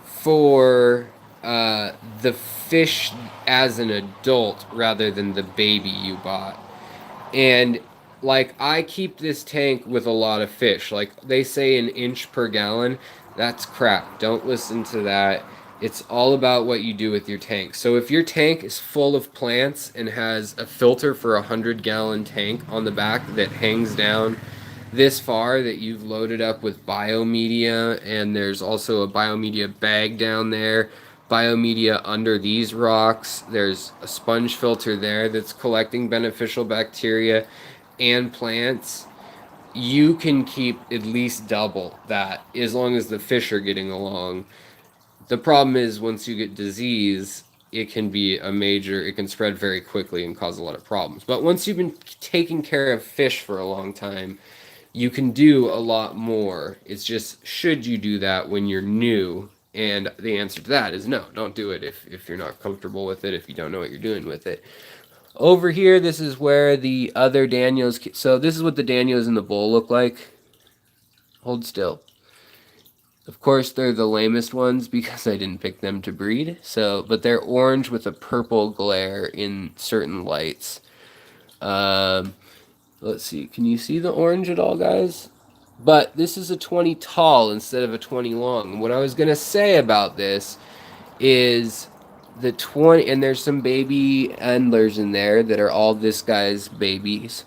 for the fish as an adult rather than the baby you bought. And like, I keep this tank with a lot of fish. Like they say an inch per gallon. That's crap. Don't listen to that. It's all about what you do with your tank. So if your tank is full of plants and has a filter for a 100-gallon tank on the back that hangs down this far, that you've loaded up with biomedia, and there's also a biomedia bag down there, biomedia under these rocks, there's a sponge filter there that's collecting beneficial bacteria and plants, you can keep at least double that as long as the fish are getting along. The problem is once you get disease, it can spread very quickly and cause a lot of problems. But once you've been taking care of fish for a long time, you can do a lot more. It's just, should you do that when you're new? And the answer to that is no, don't do it if you're not comfortable with it, if you don't know what you're doing with it. Over here, this is where the other Danios, so this is what the Danios in the bowl look like. Hold still. Of course, they're the lamest ones because I didn't pick them to breed. But they're orange with a purple glare in certain lights. Let's see. Can you see the orange at all, guys? But this is a 20 tall instead of a 20 long. What I was going to say about this is the 20, and there's some baby endlers in there that are all this guy's babies.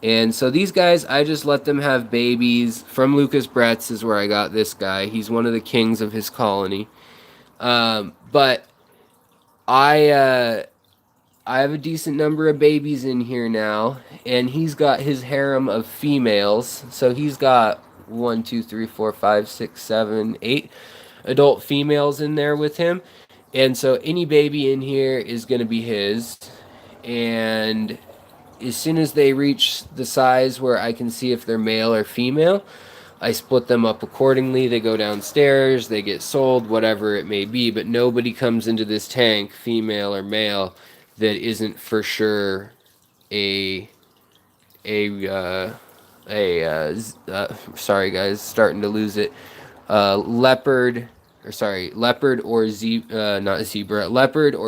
And so these guys, I just let them have babies. From Lucas Bretz is where I got this guy. He's one of the kings of his colony. But I have a decent number of babies in here now, and he's got his harem of females. So he's got 1, 2, 3, 4, 5, 6, 7, 8 adult females in there with him. And so any baby in here is going to be his. And as soon as they reach the size where I can see if they're male or female, I split them up accordingly. They go downstairs, they get sold, whatever it may be. But nobody comes into this tank, female or male, that isn't for sure sorry guys, starting to lose it. Leopard or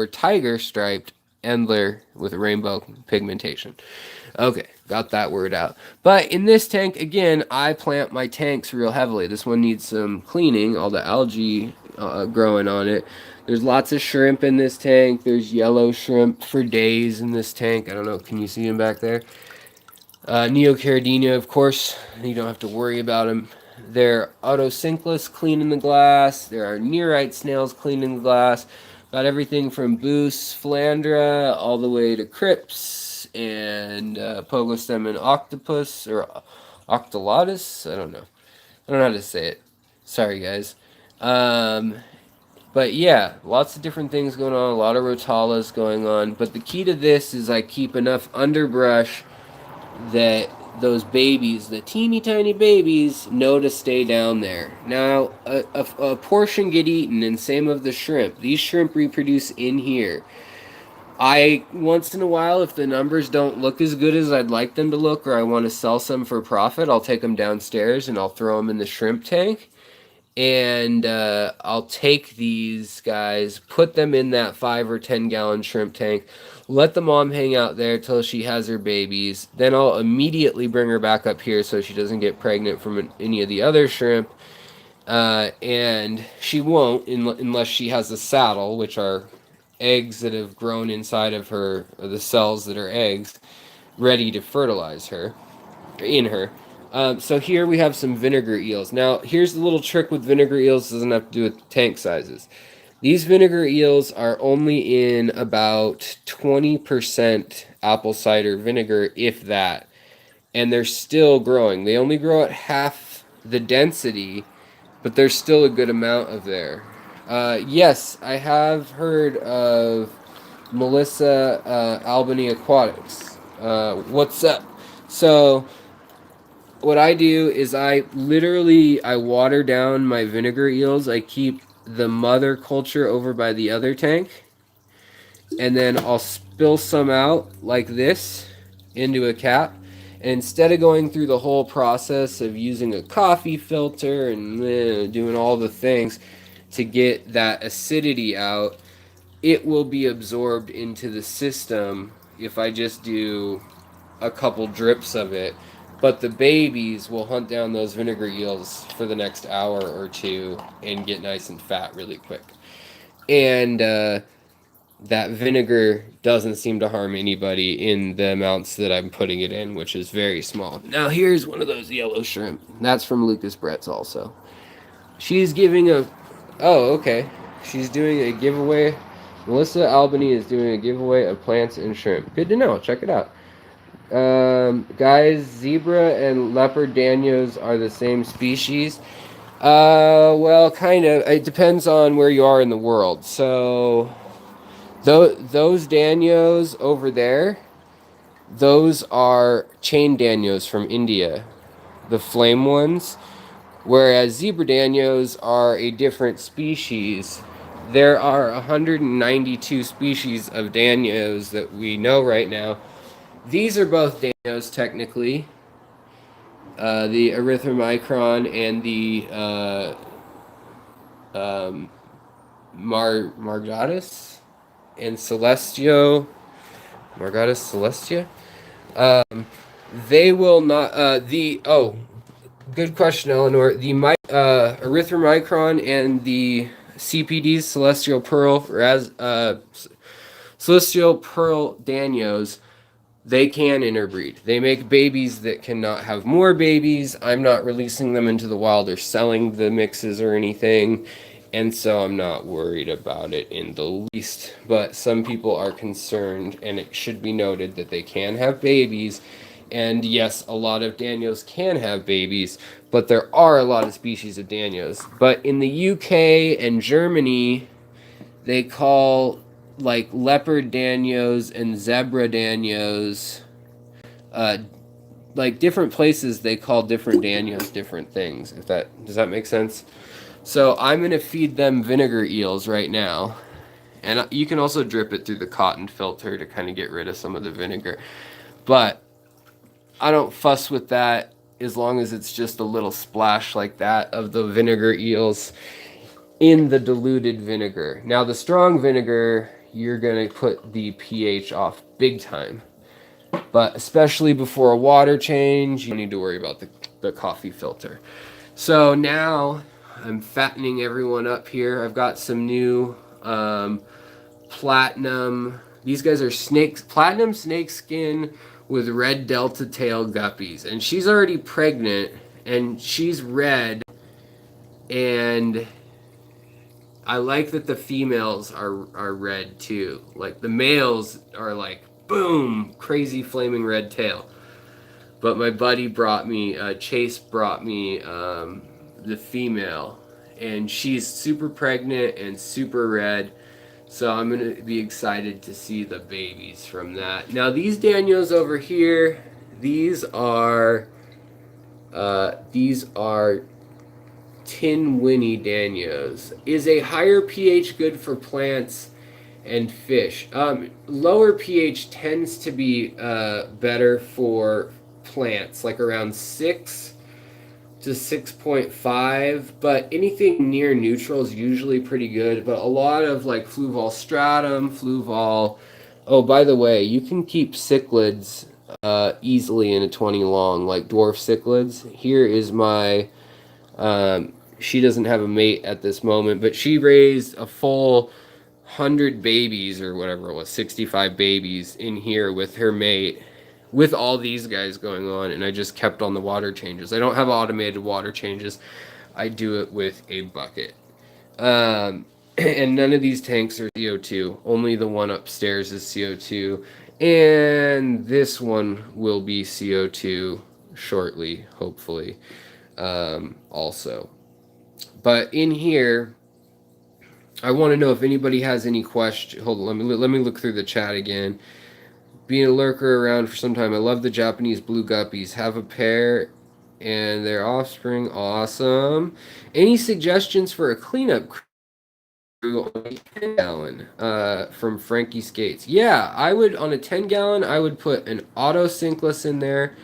tiger striped endler with rainbow pigmentation. Okay, got that word out. But in this tank, again, I plant my tanks real heavily. This one needs some cleaning, all the algae growing on it. There's lots of shrimp in this tank. There's yellow shrimp for days in this tank. I don't know, can you see them back there? Neocaridina, of course, you don't have to worry about them. There are autosynclus cleaning the glass. There are nearite snails cleaning the glass. Got everything from bucephalandra all the way to crypts and pogostem and octopus or octolatus. I don't know how to say it. Sorry, guys. But yeah, lots of different things going on. A lot of rotalas going on. But the key to this is I keep enough underbrush that those babies, the teeny tiny babies, know to stay down there. Now, a portion get eaten, and same of the shrimp. These shrimp reproduce in here. Once in a while, if the numbers don't look as good as I'd like them to look, or I want to sell some for profit, I'll take them downstairs and I'll throw them in the shrimp tank. And I'll take these guys, put them in that 5 or 10 gallon shrimp tank, let the mom hang out there till she has her babies. Then I'll immediately bring her back up here so she doesn't get pregnant from any of the other shrimp. And she won't unless she has a saddle, which are eggs that have grown inside of her, or the cells that are eggs, ready to fertilize her, in her. So here we have some vinegar eels. Now, here's the little trick with vinegar eels. It doesn't have to do with tank sizes. These vinegar eels are only in about 20% apple cider vinegar, if that. And they're still growing. They only grow at half the density, but there's still a good amount of there. Yes, I have heard of Melissa Albany Aquatics. What's up? So what I do is I water down my vinegar eels. I keep the mother culture over by the other tank, and then I'll spill some out like this into a cap. And instead of going through the whole process of using a coffee filter and doing all the things to get that acidity out, it will be absorbed into the system if I just do a couple drips of it. But the babies will hunt down those vinegar eels for the next hour or two and get nice and fat really quick. And that vinegar doesn't seem to harm anybody in the amounts that I'm putting it in, which is very small. Now here's one of those yellow shrimp. That's from Lucas Brett's also. She's giving a... Oh, okay. She's doing a giveaway. Melissa Albany is doing a giveaway of plants and shrimp. Good to know. Check it out. Guys, zebra and leopard danios are the same species. Well, kind of. It depends on where you are in the world. So, those danios over there, those are chain danios from India, the flame ones. Whereas zebra danios are a different species. There are 192 species of danios that we know right now. These are both danios, technically. The erythromicron and the Margatus and Celestio. Margatus Celestia. They will not. Good question, Eleanor. The erythromicron and the CPDs, Celestial Pearl Danios, they can interbreed. They make babies that cannot have more babies. I'm not releasing them into the wild or selling the mixes or anything, and so I'm not worried about it in the least. But some people are concerned, and it should be noted that they can have babies. And yes, a lot of danios can have babies, but there are a lot of species of danios. But in the UK and Germany, they call like leopard danios and zebra danios, like different places they call different danios different things. Does that make sense? So I'm gonna feed them vinegar eels right now, and you can also drip it through the cotton filter to kind of get rid of some of the vinegar. But I don't fuss with that as long as it's just a little splash like that of the vinegar eels in the diluted vinegar. Now the strong vinegar, you're gonna put the pH off big time. But especially before a water change, you need to worry about the coffee filter. So now I'm fattening everyone up here. I've got some new platinum. These guys are platinum snake skin with red delta tail guppies. And she's already pregnant, and she's red. And I like that the females are red too. Like the males are like, boom, crazy flaming red tail. But my buddy brought me, Chase brought me the female, and she's super pregnant and super red. So I'm going to be excited to see the babies from that. Now these danios over here, These are tin Winnie Danios. Is a higher pH good for plants and fish? Lower pH tends to be better for plants, like around 6 to 6.5, but anything near neutral is usually pretty good. But a lot of like fluval stratum, fluval. Oh, by the way, you can keep cichlids easily in a 20 long, like dwarf cichlids. Here is my. She doesn't have a mate at this moment, but she raised a full 100 babies or whatever it was, 65 babies in here with her mate, with all these guys going on, and I just kept on the water changes. I don't have automated water changes. I do it with a bucket. And none of these tanks are CO2. Only the one upstairs is CO2. And this one will be CO2 shortly, hopefully, also. But in here, I want to know if anybody has any questions. Hold on, let me look through the chat again. Being a lurker around for some time, I love the Japanese blue guppies. Have a pair and their offspring. Awesome. Any suggestions for a cleanup crew on a 10 gallon from Frankie Skates? Yeah, I would, on a 10 gallon, I would put an auto sinkless in there.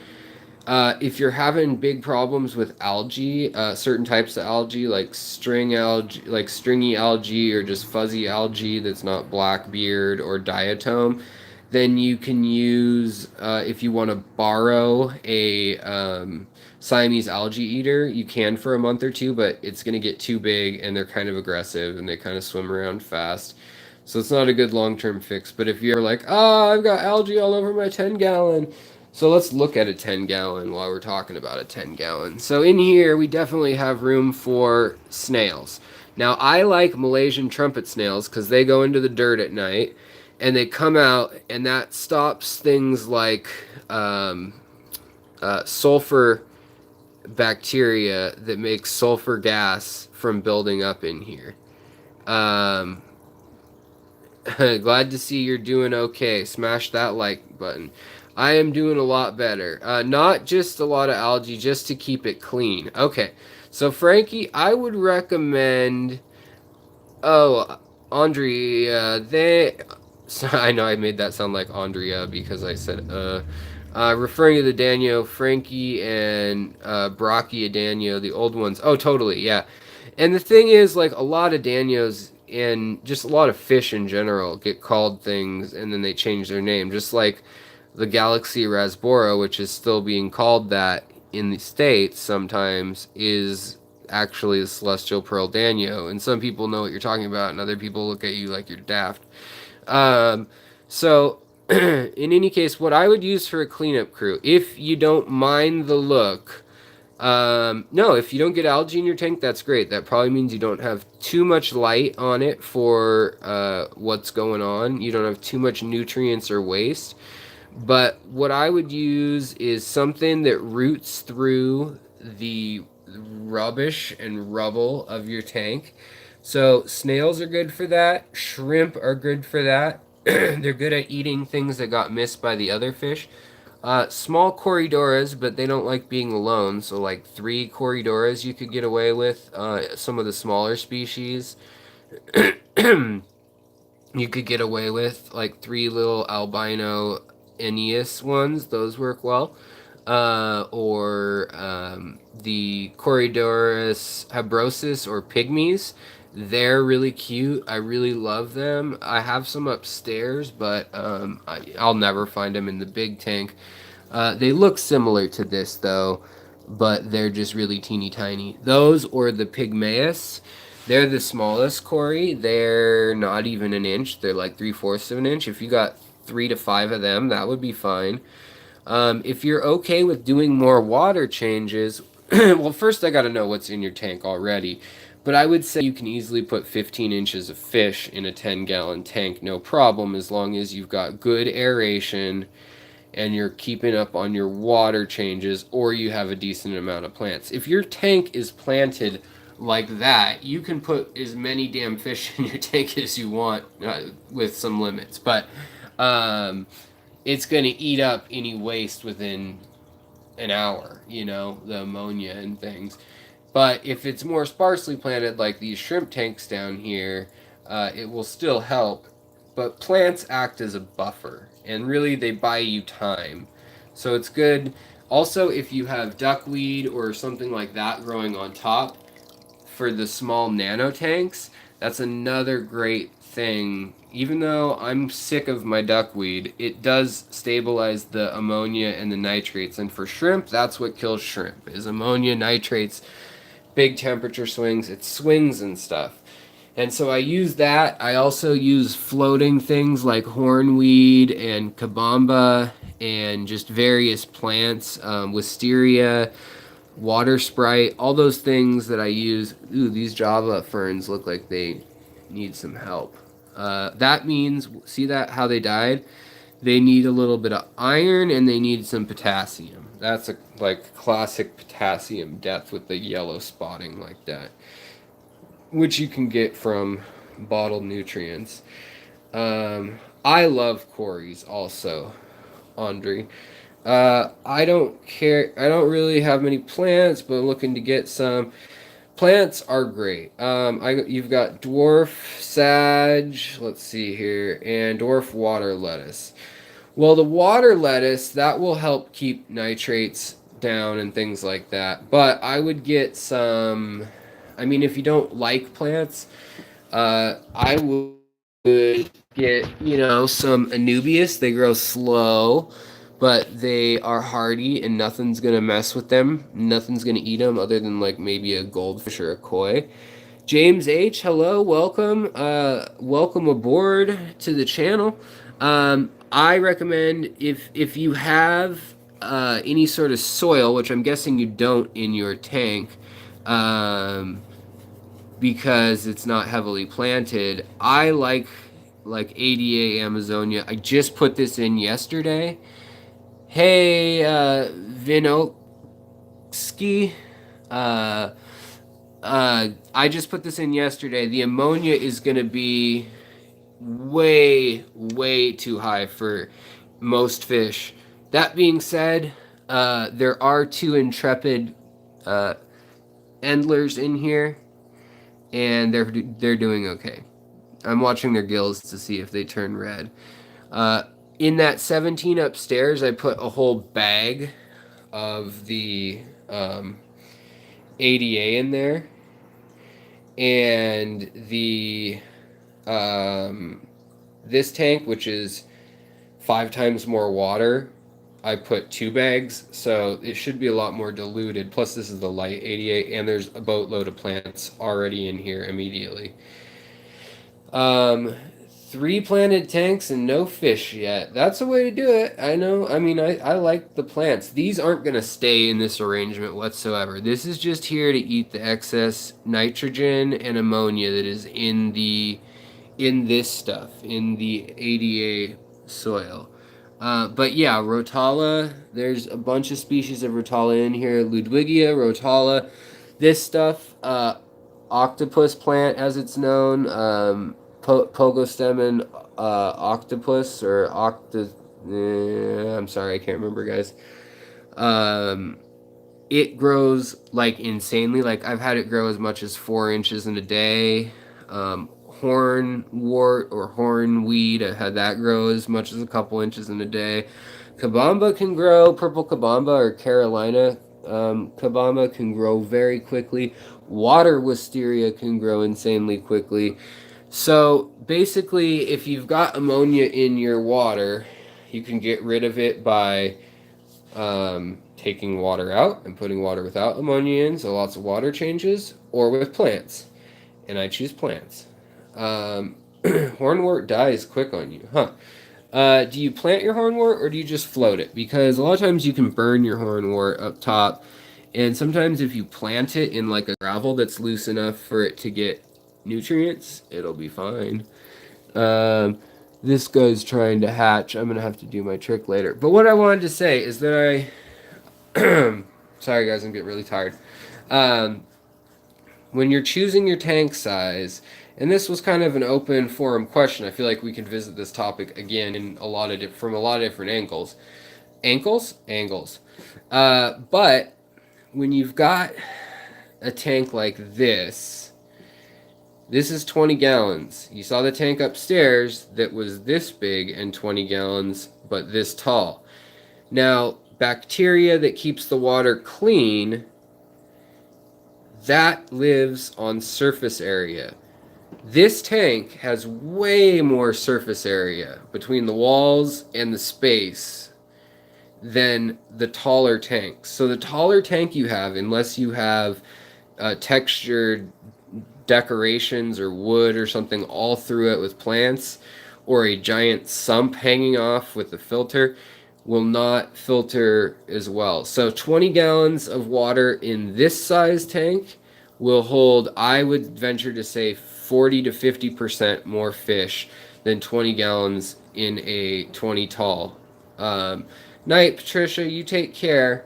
If you're having big problems with algae, certain types of algae, like stringy algae, or just fuzzy algae that's not blackbeard or diatom, then you can use, if you want to borrow a Siamese algae eater, you can for a month or two, but it's going to get too big and they're kind of aggressive and they kind of swim around fast. So it's not a good long-term fix. But if you're like, oh, I've got algae all over my 10 gallon. So let's look at a 10 gallon while we're talking about a 10 gallon. So in here, we definitely have room for snails. Now, I like Malaysian trumpet snails because they go into the dirt at night and they come out, and that stops things like sulfur bacteria that make sulfur gas from building up in here. Glad to see you're doing okay. Smash that like button. I am doing a lot better. Not just a lot of algae, just to keep it clean. Okay, so Frankie, I would recommend... Oh, Andrea, I know I made that sound like Andrea because I said, referring to the Danio, Frankie and Brachia Danio, the old ones. Oh, totally, yeah. And the thing is, like, a lot of Danios and just a lot of fish in general get called things and then they change their name. Just like the Galaxy Rasbora, which is still being called that in the States sometimes, is actually the Celestial Pearl Danio. And some people know what you're talking about, and other people look at you like you're daft. So, in any case, what I would use for a cleanup crew, if you don't mind the look... no, if you don't get algae in your tank, that's great. That probably means you don't have too much light on it for what's going on. You don't have too much nutrients or waste. But what I would use is something that roots through the rubbish and rubble of your tank. So snails are good for that. Shrimp are good for that. They're good at eating things that got missed by the other fish. Small corridoras, but they don't like being alone. So like 3 corridoras you could get away with. Some of the smaller species you could get away with, like 3 little albino Aeneas ones. Those work well. Or the Corridorus habrosus or pygmies. They're really cute. I really love them. I have some upstairs, but I'll never find them in the big tank. They look similar to this, though, but they're just really teeny tiny. Those or the pygmaeus, they're the smallest cory. They're not even an inch. They're like 3/4 of an inch. If you got 3 to 5 of them, that would be fine. If you're okay with doing more water changes, well, first I got to know what's in your tank already. But I would say you can easily put 15 inches of fish in a 10-gallon tank, no problem, as long as you've got good aeration and you're keeping up on your water changes, or you have a decent amount of plants. If your tank is planted like that, you can put as many damn fish in your tank as you want, with some limits. But it's going to eat up any waste within an hour, the ammonia and things. But if it's more sparsely planted, like these shrimp tanks down here, it will still help. But plants act as a buffer, and really they buy you time. So it's good. Also, if you have duckweed or something like that growing on top for the small nano tanks, that's another great thing. Even though I'm sick of my duckweed, it does stabilize the ammonia and the nitrates. And for shrimp, that's what kills shrimp, is ammonia, nitrates, big temperature swings. It swings and stuff. And so I use that. I also use floating things like hornweed and kabamba and just various plants, wisteria, water sprite, all those things that I use. Ooh, these Java ferns look like they need some help. That means, see that how they died? They need a little bit of iron and they need some potassium. That's a classic potassium death with the yellow spotting like that, which you can get from bottled nutrients. I love cories also, Andre. I don't care. I don't really have many plants, but I'm looking to get some. Plants are great. You've got dwarf sag. Let's see here, and dwarf water lettuce. Well, the water lettuce that will help keep nitrates down and things like that. But I would get some. I mean, if you don't like plants, I would get, some anubias. They grow slow, but they are hardy and nothing's going to mess with them. Nothing's going to eat them other than like maybe a goldfish or a koi. James H, hello, welcome. Welcome aboard to the channel. I recommend if you have any sort of soil, which I'm guessing you don't in your tank, because it's not heavily planted. I like ADA Amazonia. I just put this in yesterday. Hey, Vinoksky. I just put this in yesterday. The ammonia is going to be way, way too high for most fish. That being said, there are 2 intrepid endlers in here, and they're doing okay. I'm watching their gills to see if they turn red. In that 17 upstairs, I put a whole bag of the ADA in there, and the this tank, which is 5 times more water, I put 2 bags, so it should be a lot more diluted. Plus, this is the light 88, and there's a boatload of plants already in here immediately. 3 planted tanks and no fish yet. That's a way to do it. I know. I mean, I like the plants. These aren't going to stay in this arrangement whatsoever. This is just here to eat the excess nitrogen and ammonia that is in this stuff, in the ADA soil. But yeah, rotala, there's a bunch of species of rotala in here. Ludwigia, rotala. This stuff, octopus plant as it's known, Pogostemon octopus or I'm sorry, I can't remember, guys. It grows like insanely. Like I've had it grow as much as 4 inches in a day. Hornwort or hornweed, I've had that grow as much as a couple inches in a day. Kabamba can grow, purple kabamba or Carolina kabamba can grow very quickly. Water wisteria can grow insanely quickly. So basically, if you've got ammonia in your water, you can get rid of it by taking water out and putting water without ammonia in, so lots of water changes, or with plants. And I choose plants. Hornwort dies quick on you, huh? Do you plant your hornwort or do you just float it? Because a lot of times you can burn your hornwort up top, and sometimes if you plant it in like a gravel that's loose enough for it to get nutrients, it'll be fine. This guy's trying to hatch. I'm gonna have to do my trick later. But what I wanted to say is that sorry guys, I'm getting really tired. When you're choosing your tank size, And this was kind of an open forum question. I feel like we could visit this topic again in from a lot of different angles. Angles. But when you've got a tank like this is 20 gallons. You saw the tank upstairs that was this big and 20 gallons, but this tall. Now, bacteria that keeps the water clean, that lives on surface area. This tank has way more surface area between the walls and the space than the taller tanks. So the taller tank you have, unless you have textured decorations or wood or something all through it with plants, or a giant sump hanging off with the filter, will not filter as well. So 20 gallons of water in this size tank will hold, I would venture to say, 40 to 50% more fish than 20 gallons in a 20 tall. Night, Patricia, you take care.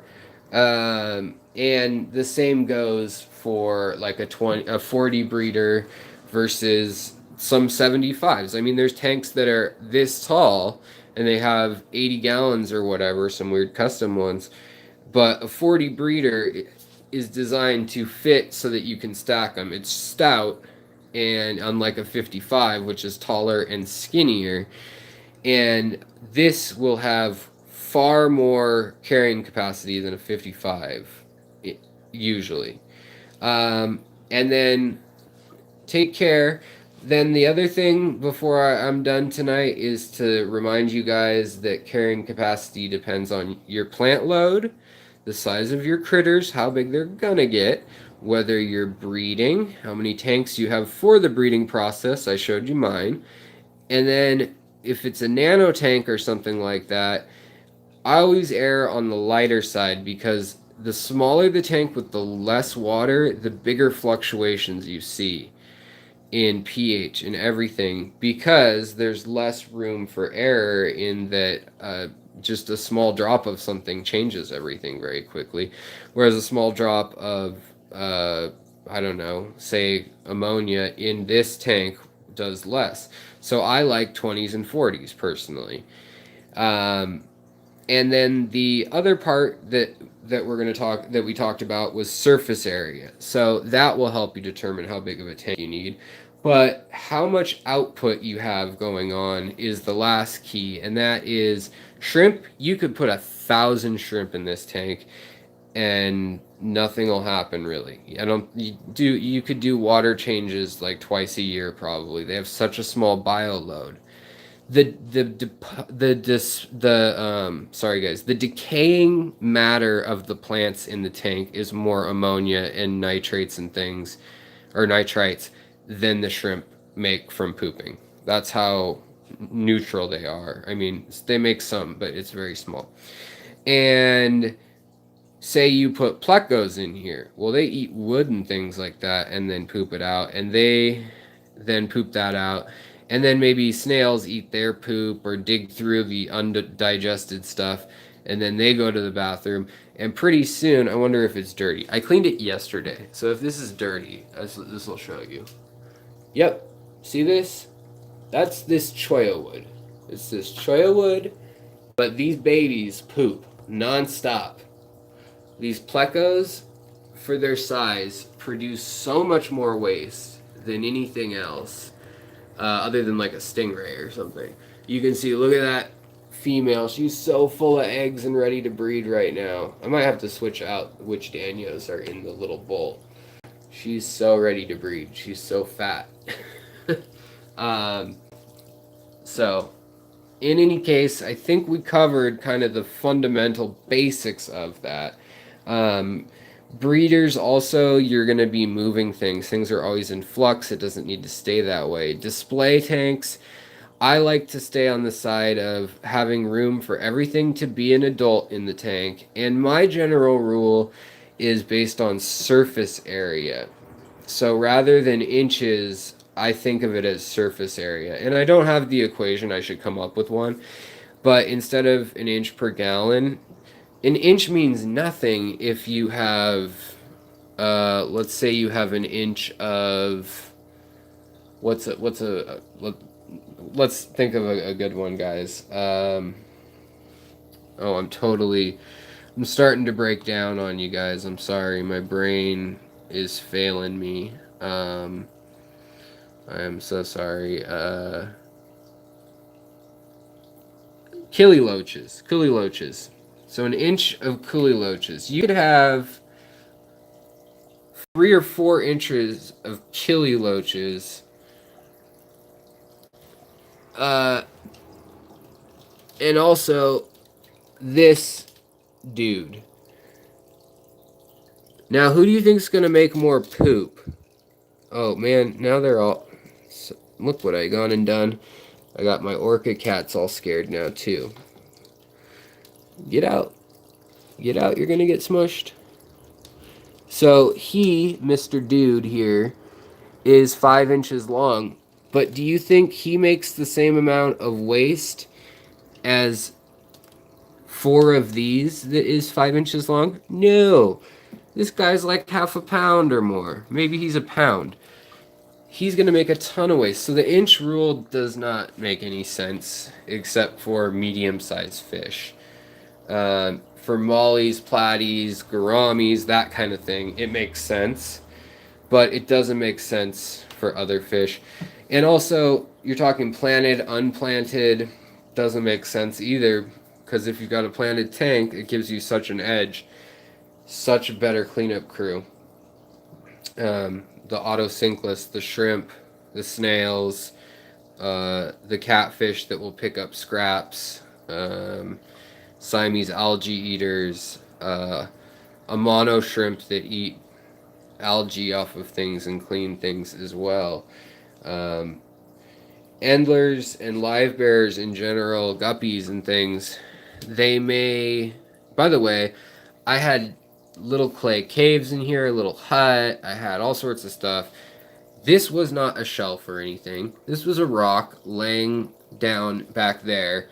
And the same goes for like a 40 breeder versus some 75s. I mean, there's tanks that are this tall and they have 80 gallons or whatever, some weird custom ones. But a 40 breeder is designed to fit so that you can stack them. It's stout, and unlike a 55, which is taller and skinnier, and this will have far more carrying capacity than a 55 usually. And then take care. Then the other thing before I'm done tonight is to remind you guys that carrying capacity depends on your plant load, the size of your critters, how big they're gonna get, whether you're breeding, how many tanks you have for the breeding process. I showed you mine. And then if it's a nano tank or something like that, I always err on the lighter side, because the smaller the tank with the less water, the bigger fluctuations you see in pH and everything, because there's less room for error in that just a small drop of something changes everything very quickly, whereas a small drop of I don't know, say ammonia in this tank does less. So I like 20s and 40s personally. And then the other part that we talked about was surface area. So that will help you determine how big of a tank you need. But how much output you have going on is the last key, and that is shrimp. You could put 1,000 shrimp in this tank and nothing will happen really. You could do water changes like twice a year probably. They have such a small bio load. The decaying matter of the plants in the tank is more ammonia and nitrates and things, or nitrites, than the shrimp make from pooping. That's how neutral they are. I mean, they make some, but it's very small. And say you put plecos in here. Well, they eat wood and things like that and then poop it out, and they then poop that out. And then maybe snails eat their poop or dig through the undigested stuff, and then they go to the bathroom. And pretty soon, I wonder if it's dirty. I cleaned it yesterday, so if this is dirty, this will show you. Yep, see this? That's this cholla wood. It's this cholla wood, but these babies poop nonstop. These plecos, for their size, produce so much more waste than anything else. Other than like a stingray or something. You can see, look at that female. She's so full of eggs and ready to breed right now. I might have to switch out which Danios are in the little bowl. She's so ready to breed. She's so fat. So, in any case, I think we covered kind of the fundamental basics of that. Breeders also, you're going to be moving things. Things are always in flux. It doesn't need to stay that way. Display tanks, I like to stay on the side of having room for everything to be an adult in the tank. And my general rule is based on surface area. So rather than inches, I think of it as surface area. And I don't have the equation. I should come up with one. But instead of an inch per gallon, an inch means nothing if you have, let's say you have an inch of Let's think of a good one, guys. Oh, I'm starting to break down on you guys. I'm sorry, my brain is failing me. I am so sorry. Killiloches. So an inch of killiloches. You could have 3 or 4 inches of killiloches. And also this dude. Now, who do you think is going to make more poop? Oh, man, now they're all... Look what I gone and done. I got my orca cats all scared now, too. Get out. Get out, you're going to get smushed. So, Mr. Dude here, is 5 inches long. But do you think he makes the same amount of waste as 4 of these that is 5 inches long? No. This guy's like half a pound or more. Maybe he's a pound. He's going to make a ton of waste. So the inch rule does not make any sense except for medium-sized fish. For mollies, platties, gouramis, that kind of thing, it makes sense. But it doesn't make sense for other fish. And also, you're talking planted, unplanted, doesn't make sense either. Because if you've got a planted tank, it gives you such an edge. Such a better cleanup crew. The autosynclus, the shrimp, the snails, the catfish that will pick up scraps, Siamese algae eaters, Amano shrimp that eat algae off of things and clean things as well. Endlers and live bearers in general, guppies and things, they may... By the way, I had little clay caves in here, a little hut. I had all sorts of stuff. This was not a shelf or anything. This was a rock laying down back there.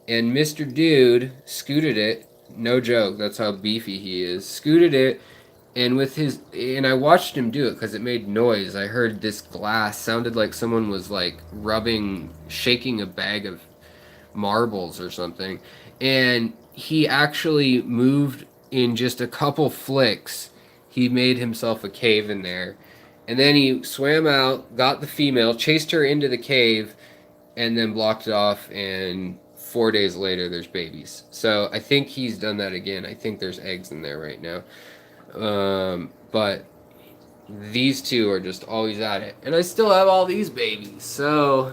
And Mr. Dude scooted it. No joke, that's how beefy he is. Scooted it, and I watched him do it because it made noise. I heard this glass sounded like someone was like shaking a bag of marbles or something. And he actually moved in just a couple flicks. He made himself a cave in there. And then he swam out, got the female, chased her into the cave, and then blocked it off, and 4 days later there's babies. So I think he's done that again. I think there's eggs in there right now. But these two are just always at it. And I still have all these babies, so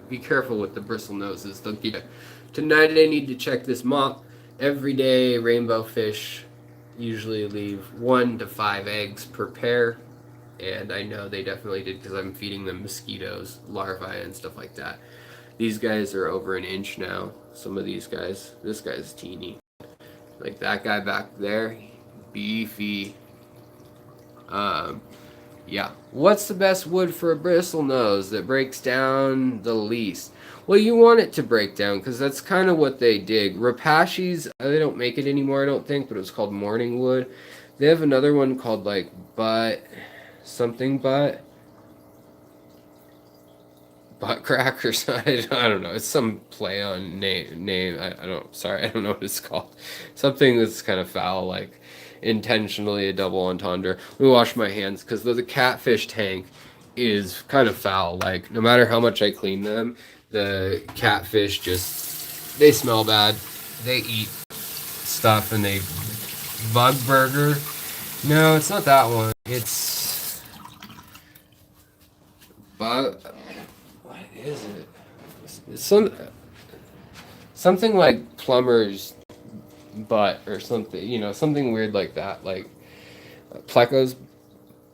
be careful with the bristle noses. They'll get you. Tonight I need to check this mop. Every day, rainbow fish usually leave 1 to 5 eggs per pair, and I know they definitely did because I'm feeding them mosquitoes, larvae, and stuff like that. These guys are over an inch now. Some of these guys. This guy's teeny. Like that guy back there, beefy. Yeah. What's the best wood for a bristle nose that breaks down the least? Well, you want it to break down because that's kind of what they dig. Rapashis, they don't make it anymore, I don't think, but it was called morning wood. They have another one called like butt crackers. I don't know. It's some play on name. I don't know what it's called. Something that's kind of foul, like intentionally a double entendre. Let me wash my hands because the catfish tank is kind of foul. Like no matter how much I clean them, the catfish they smell bad. They eat stuff and they bug burger. No, it's not that one. It's bug. What is it? It's something like plumber's butt or something. Something weird like that. Like pleco's.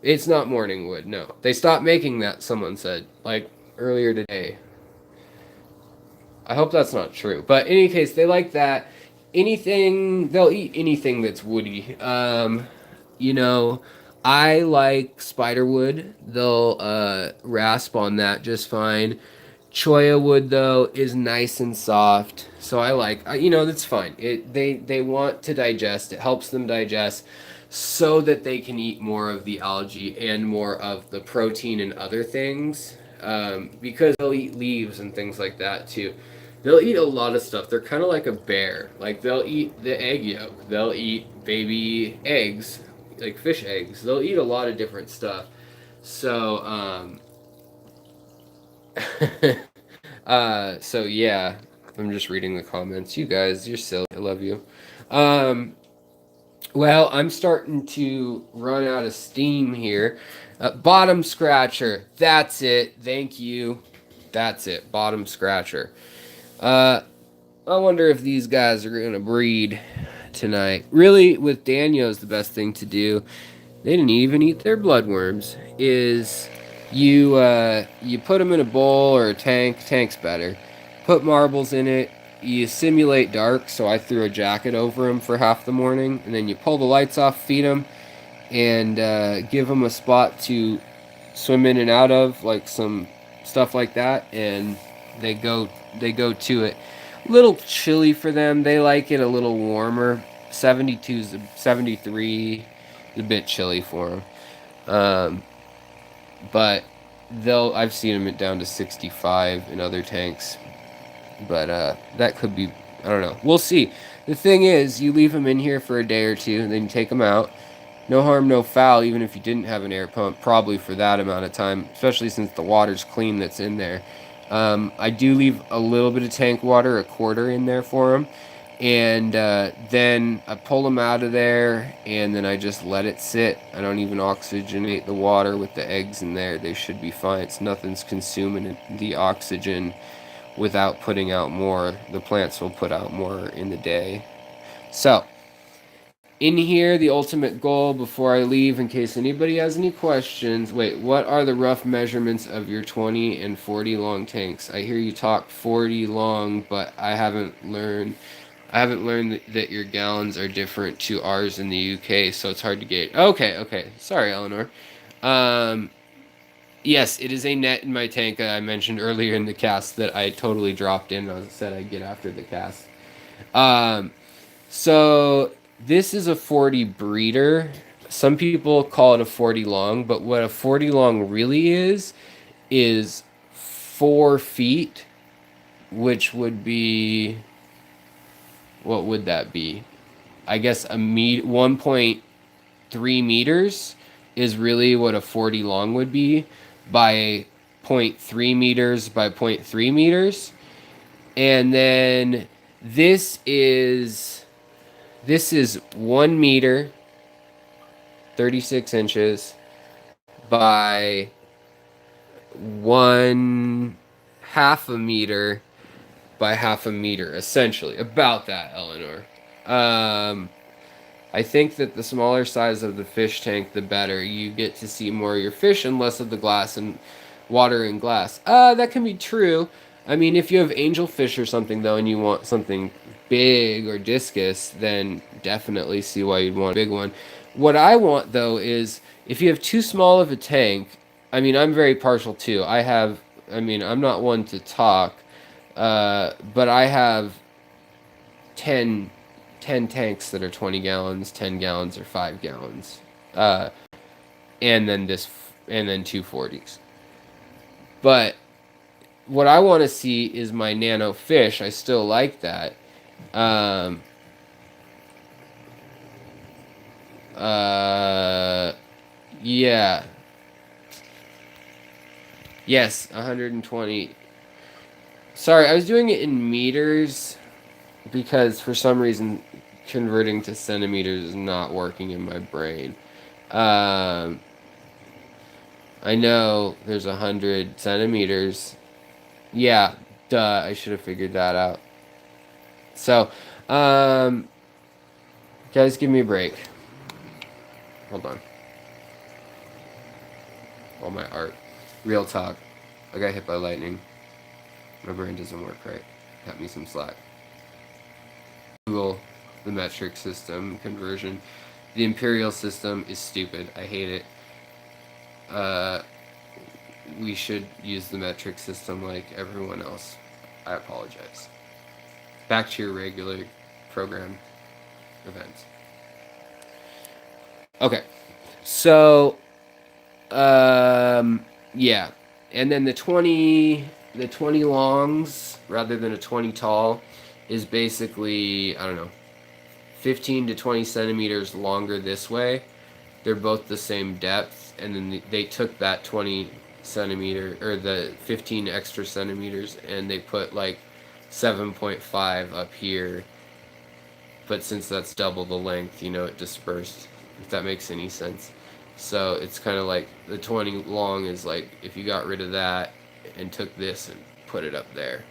It's not morning wood. No, they stopped making that. Someone said like earlier today. I hope that's not true. But in any case, they like that. They'll eat anything that's woody. I like spider wood. They'll rasp on that just fine. Cholla wood, though, is nice and soft. So I like, that's fine. They want to digest. It helps them digest so that they can eat more of the algae and more of the protein and other things. because they'll eat leaves and things like that too. They'll eat a lot of stuff. They're kind of like a bear. Like they'll eat the egg yolk. They'll eat baby eggs, like fish eggs. They'll eat a lot of different stuff. So, so yeah, I'm just reading the comments. You guys, you're silly. I love you. Well, I'm starting to run out of steam here. Bottom scratcher. That's it. Thank you. That's it. Bottom scratcher. I wonder if these guys are going to breed tonight. Really, with Danios, the best thing to do, they didn't even eat their bloodworms, is you put them in a bowl or a tank. Tank's better. Put marbles in it. You simulate dark, so I threw a jacket over them for half the morning, and then you pull the lights off, feed them, and give them a spot to swim in and out of, like some stuff like that, and they go to it. A little chilly for them. They like it a little warmer. 73 is a bit chilly for them. But I've seen them down to 65 in other tanks. But that could be, I don't know. We'll see. The thing is, you leave them in here for a day or two, and then you take them out. No harm, no foul, even if you didn't have an air pump, probably for that amount of time, especially since the water's clean that's in there. I do leave a little bit of tank water, a quarter in there for them. And then I pull them out of there, and then I just let it sit. I don't even oxygenate the water with the eggs in there. They should be fine. Nothing's consuming the oxygen without putting out more. The plants will put out more in the day. So, in here, the ultimate goal before I leave, in case anybody has any questions. Wait, what are the rough measurements of your 20 and 40 long tanks? I hear you talk 40 long, but I haven't learned that your gallons are different to ours in the UK, so it's hard to gauge. Okay. Sorry, Eleanor. Yes, it is a net in my tank. I mentioned earlier in the cast that I totally dropped in. I said I'd get after the cast. So this is a 40 breeder. Some people call it a 40 long, but what a 40 long really is 4 feet, which would be, what would that be? I guess 1.3 meters is really what a 40 long would be, by 0.3 meters by 0.3 meters. And then this is 1 meter 36 inches by 1/2 a meter by 1/2 a meter, essentially. About that, Eleanor. I think that the smaller size of the fish tank, the better. You get to see more of your fish and less of the glass and water and glass. That can be true. I mean, if you have angelfish or something, though, and you want something big or discus, then definitely see why you'd want a big one. What I want, though, is if you have too small of a tank, I mean, I'm very partial, too. I'm not one to talk, but I have 10 tanks that are 20 gallons, 10 gallons, or 5 gallons. And then 2 40s. But what I want to see is my nano fish. I still like that. Yeah. Yes, 120. Sorry, I was doing it in meters because for some reason converting to centimeters is not working in my brain. I know there's 100 centimeters. Yeah, duh, I should have figured that out. So, guys, give me a break. Hold on. All my art. Real talk. I got hit by lightning. My brain doesn't work right. Cut me some slack. Google the metric system conversion. The imperial system is stupid. I hate it. We should use the metric system like everyone else. I apologize. Back to your regular program events. Okay. So, yeah. And then the 20 longs rather than a 20 tall is basically, I don't know, 15 to 20 centimeters longer this way. They're both the same depth, and then they took that 20 centimeter or the 15 extra centimeters and they put like 7.5 up here, but since that's double the length, you know, it dispersed, if that makes any sense. So it's kind of like the 20 long is like if you got rid of that and took this and put it up there.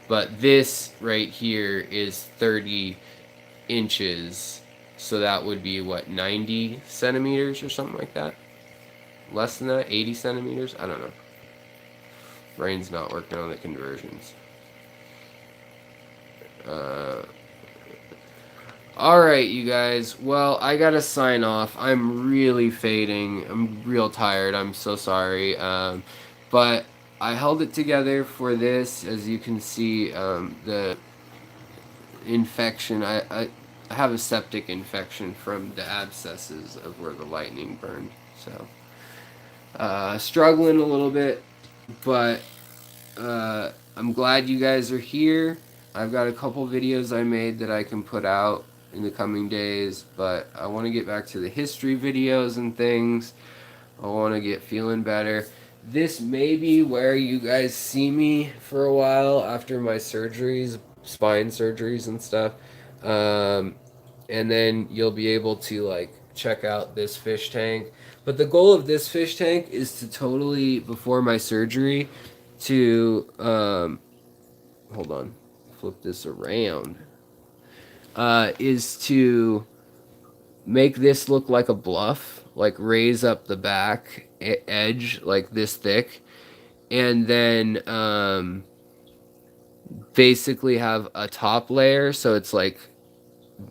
But this right here is 30 inches, so that would be what, 90 centimeters or something like that? Less than that? 80 centimeters? I don't know. Brain's not working on the conversions. Alright, you guys. Well, I gotta sign off. I'm really fading. I'm real tired. I'm so sorry. But I held it together for this. As you can see, the infection. I have a septic infection from the abscesses of where the lightning burned. So, struggling a little bit. But I'm glad you guys are here. I've got a couple videos I made that I can put out in the coming days, but I want to get back to the history videos and things. I want to get feeling better. This may be where you guys see me for a while after my surgeries, spine surgeries and stuff. And then you'll be able to like check out this fish tank. But the goal of this fish tank is to totally, before my surgery, to hold on, flip this around, is to make this look like a bluff, like raise up the back edge like this thick, and then basically have a top layer, so it's like,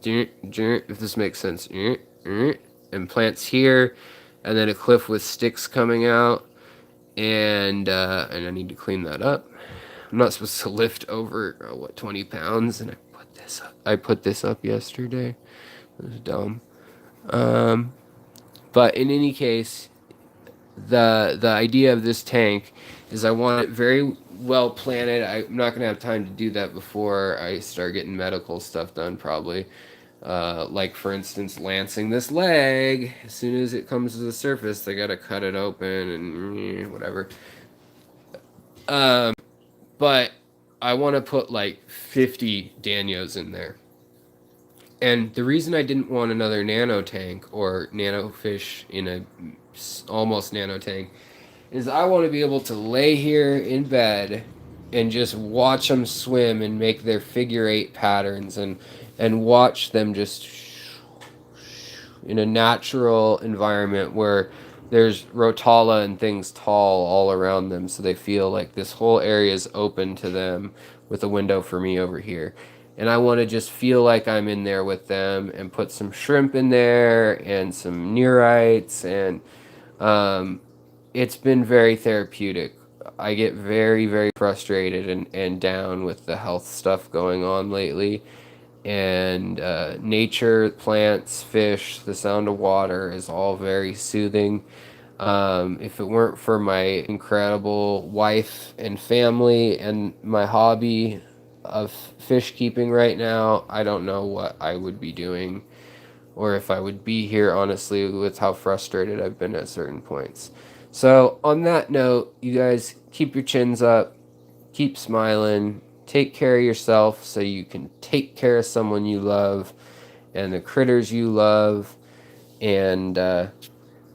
if this makes sense, and plants here, and then a cliff with sticks coming out, and I need to clean that up. I'm not supposed to lift over 20 pounds, and I put this up yesterday. It was dumb. But in any case, the idea of this tank is I want it very well planted. I'm not gonna have time to do that before I start getting medical stuff done, probably. Like for instance, lancing this leg. As soon as it comes to the surface, they gotta cut it open and whatever. But I want to put like 50 Danios in there. And the reason I didn't want another nano tank or nano fish in a almost nano tank is I want to be able to lay here in bed and just watch them swim and make their figure 8 patterns and watch them just in a natural environment where there's rotala and things tall all around them, so they feel like this whole area is open to them with a window for me over here. And I want to just feel like I'm in there with them and put some shrimp in there and some neorites, and it's been very therapeutic. I get very, very frustrated and down with the health stuff going on lately. And nature, plants, fish, the sound of water is all very soothing. If it weren't for my incredible wife and family and my hobby of fish keeping right now, I don't know what I would be doing, or if I would be here, honestly, with how frustrated I've been at certain points. So on that note, you guys keep your chins up, keep smiling, take care of yourself so you can take care of someone you love and the critters you love. And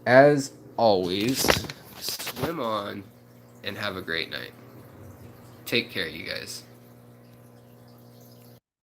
as always, swim on and have a great night. Take care, you guys.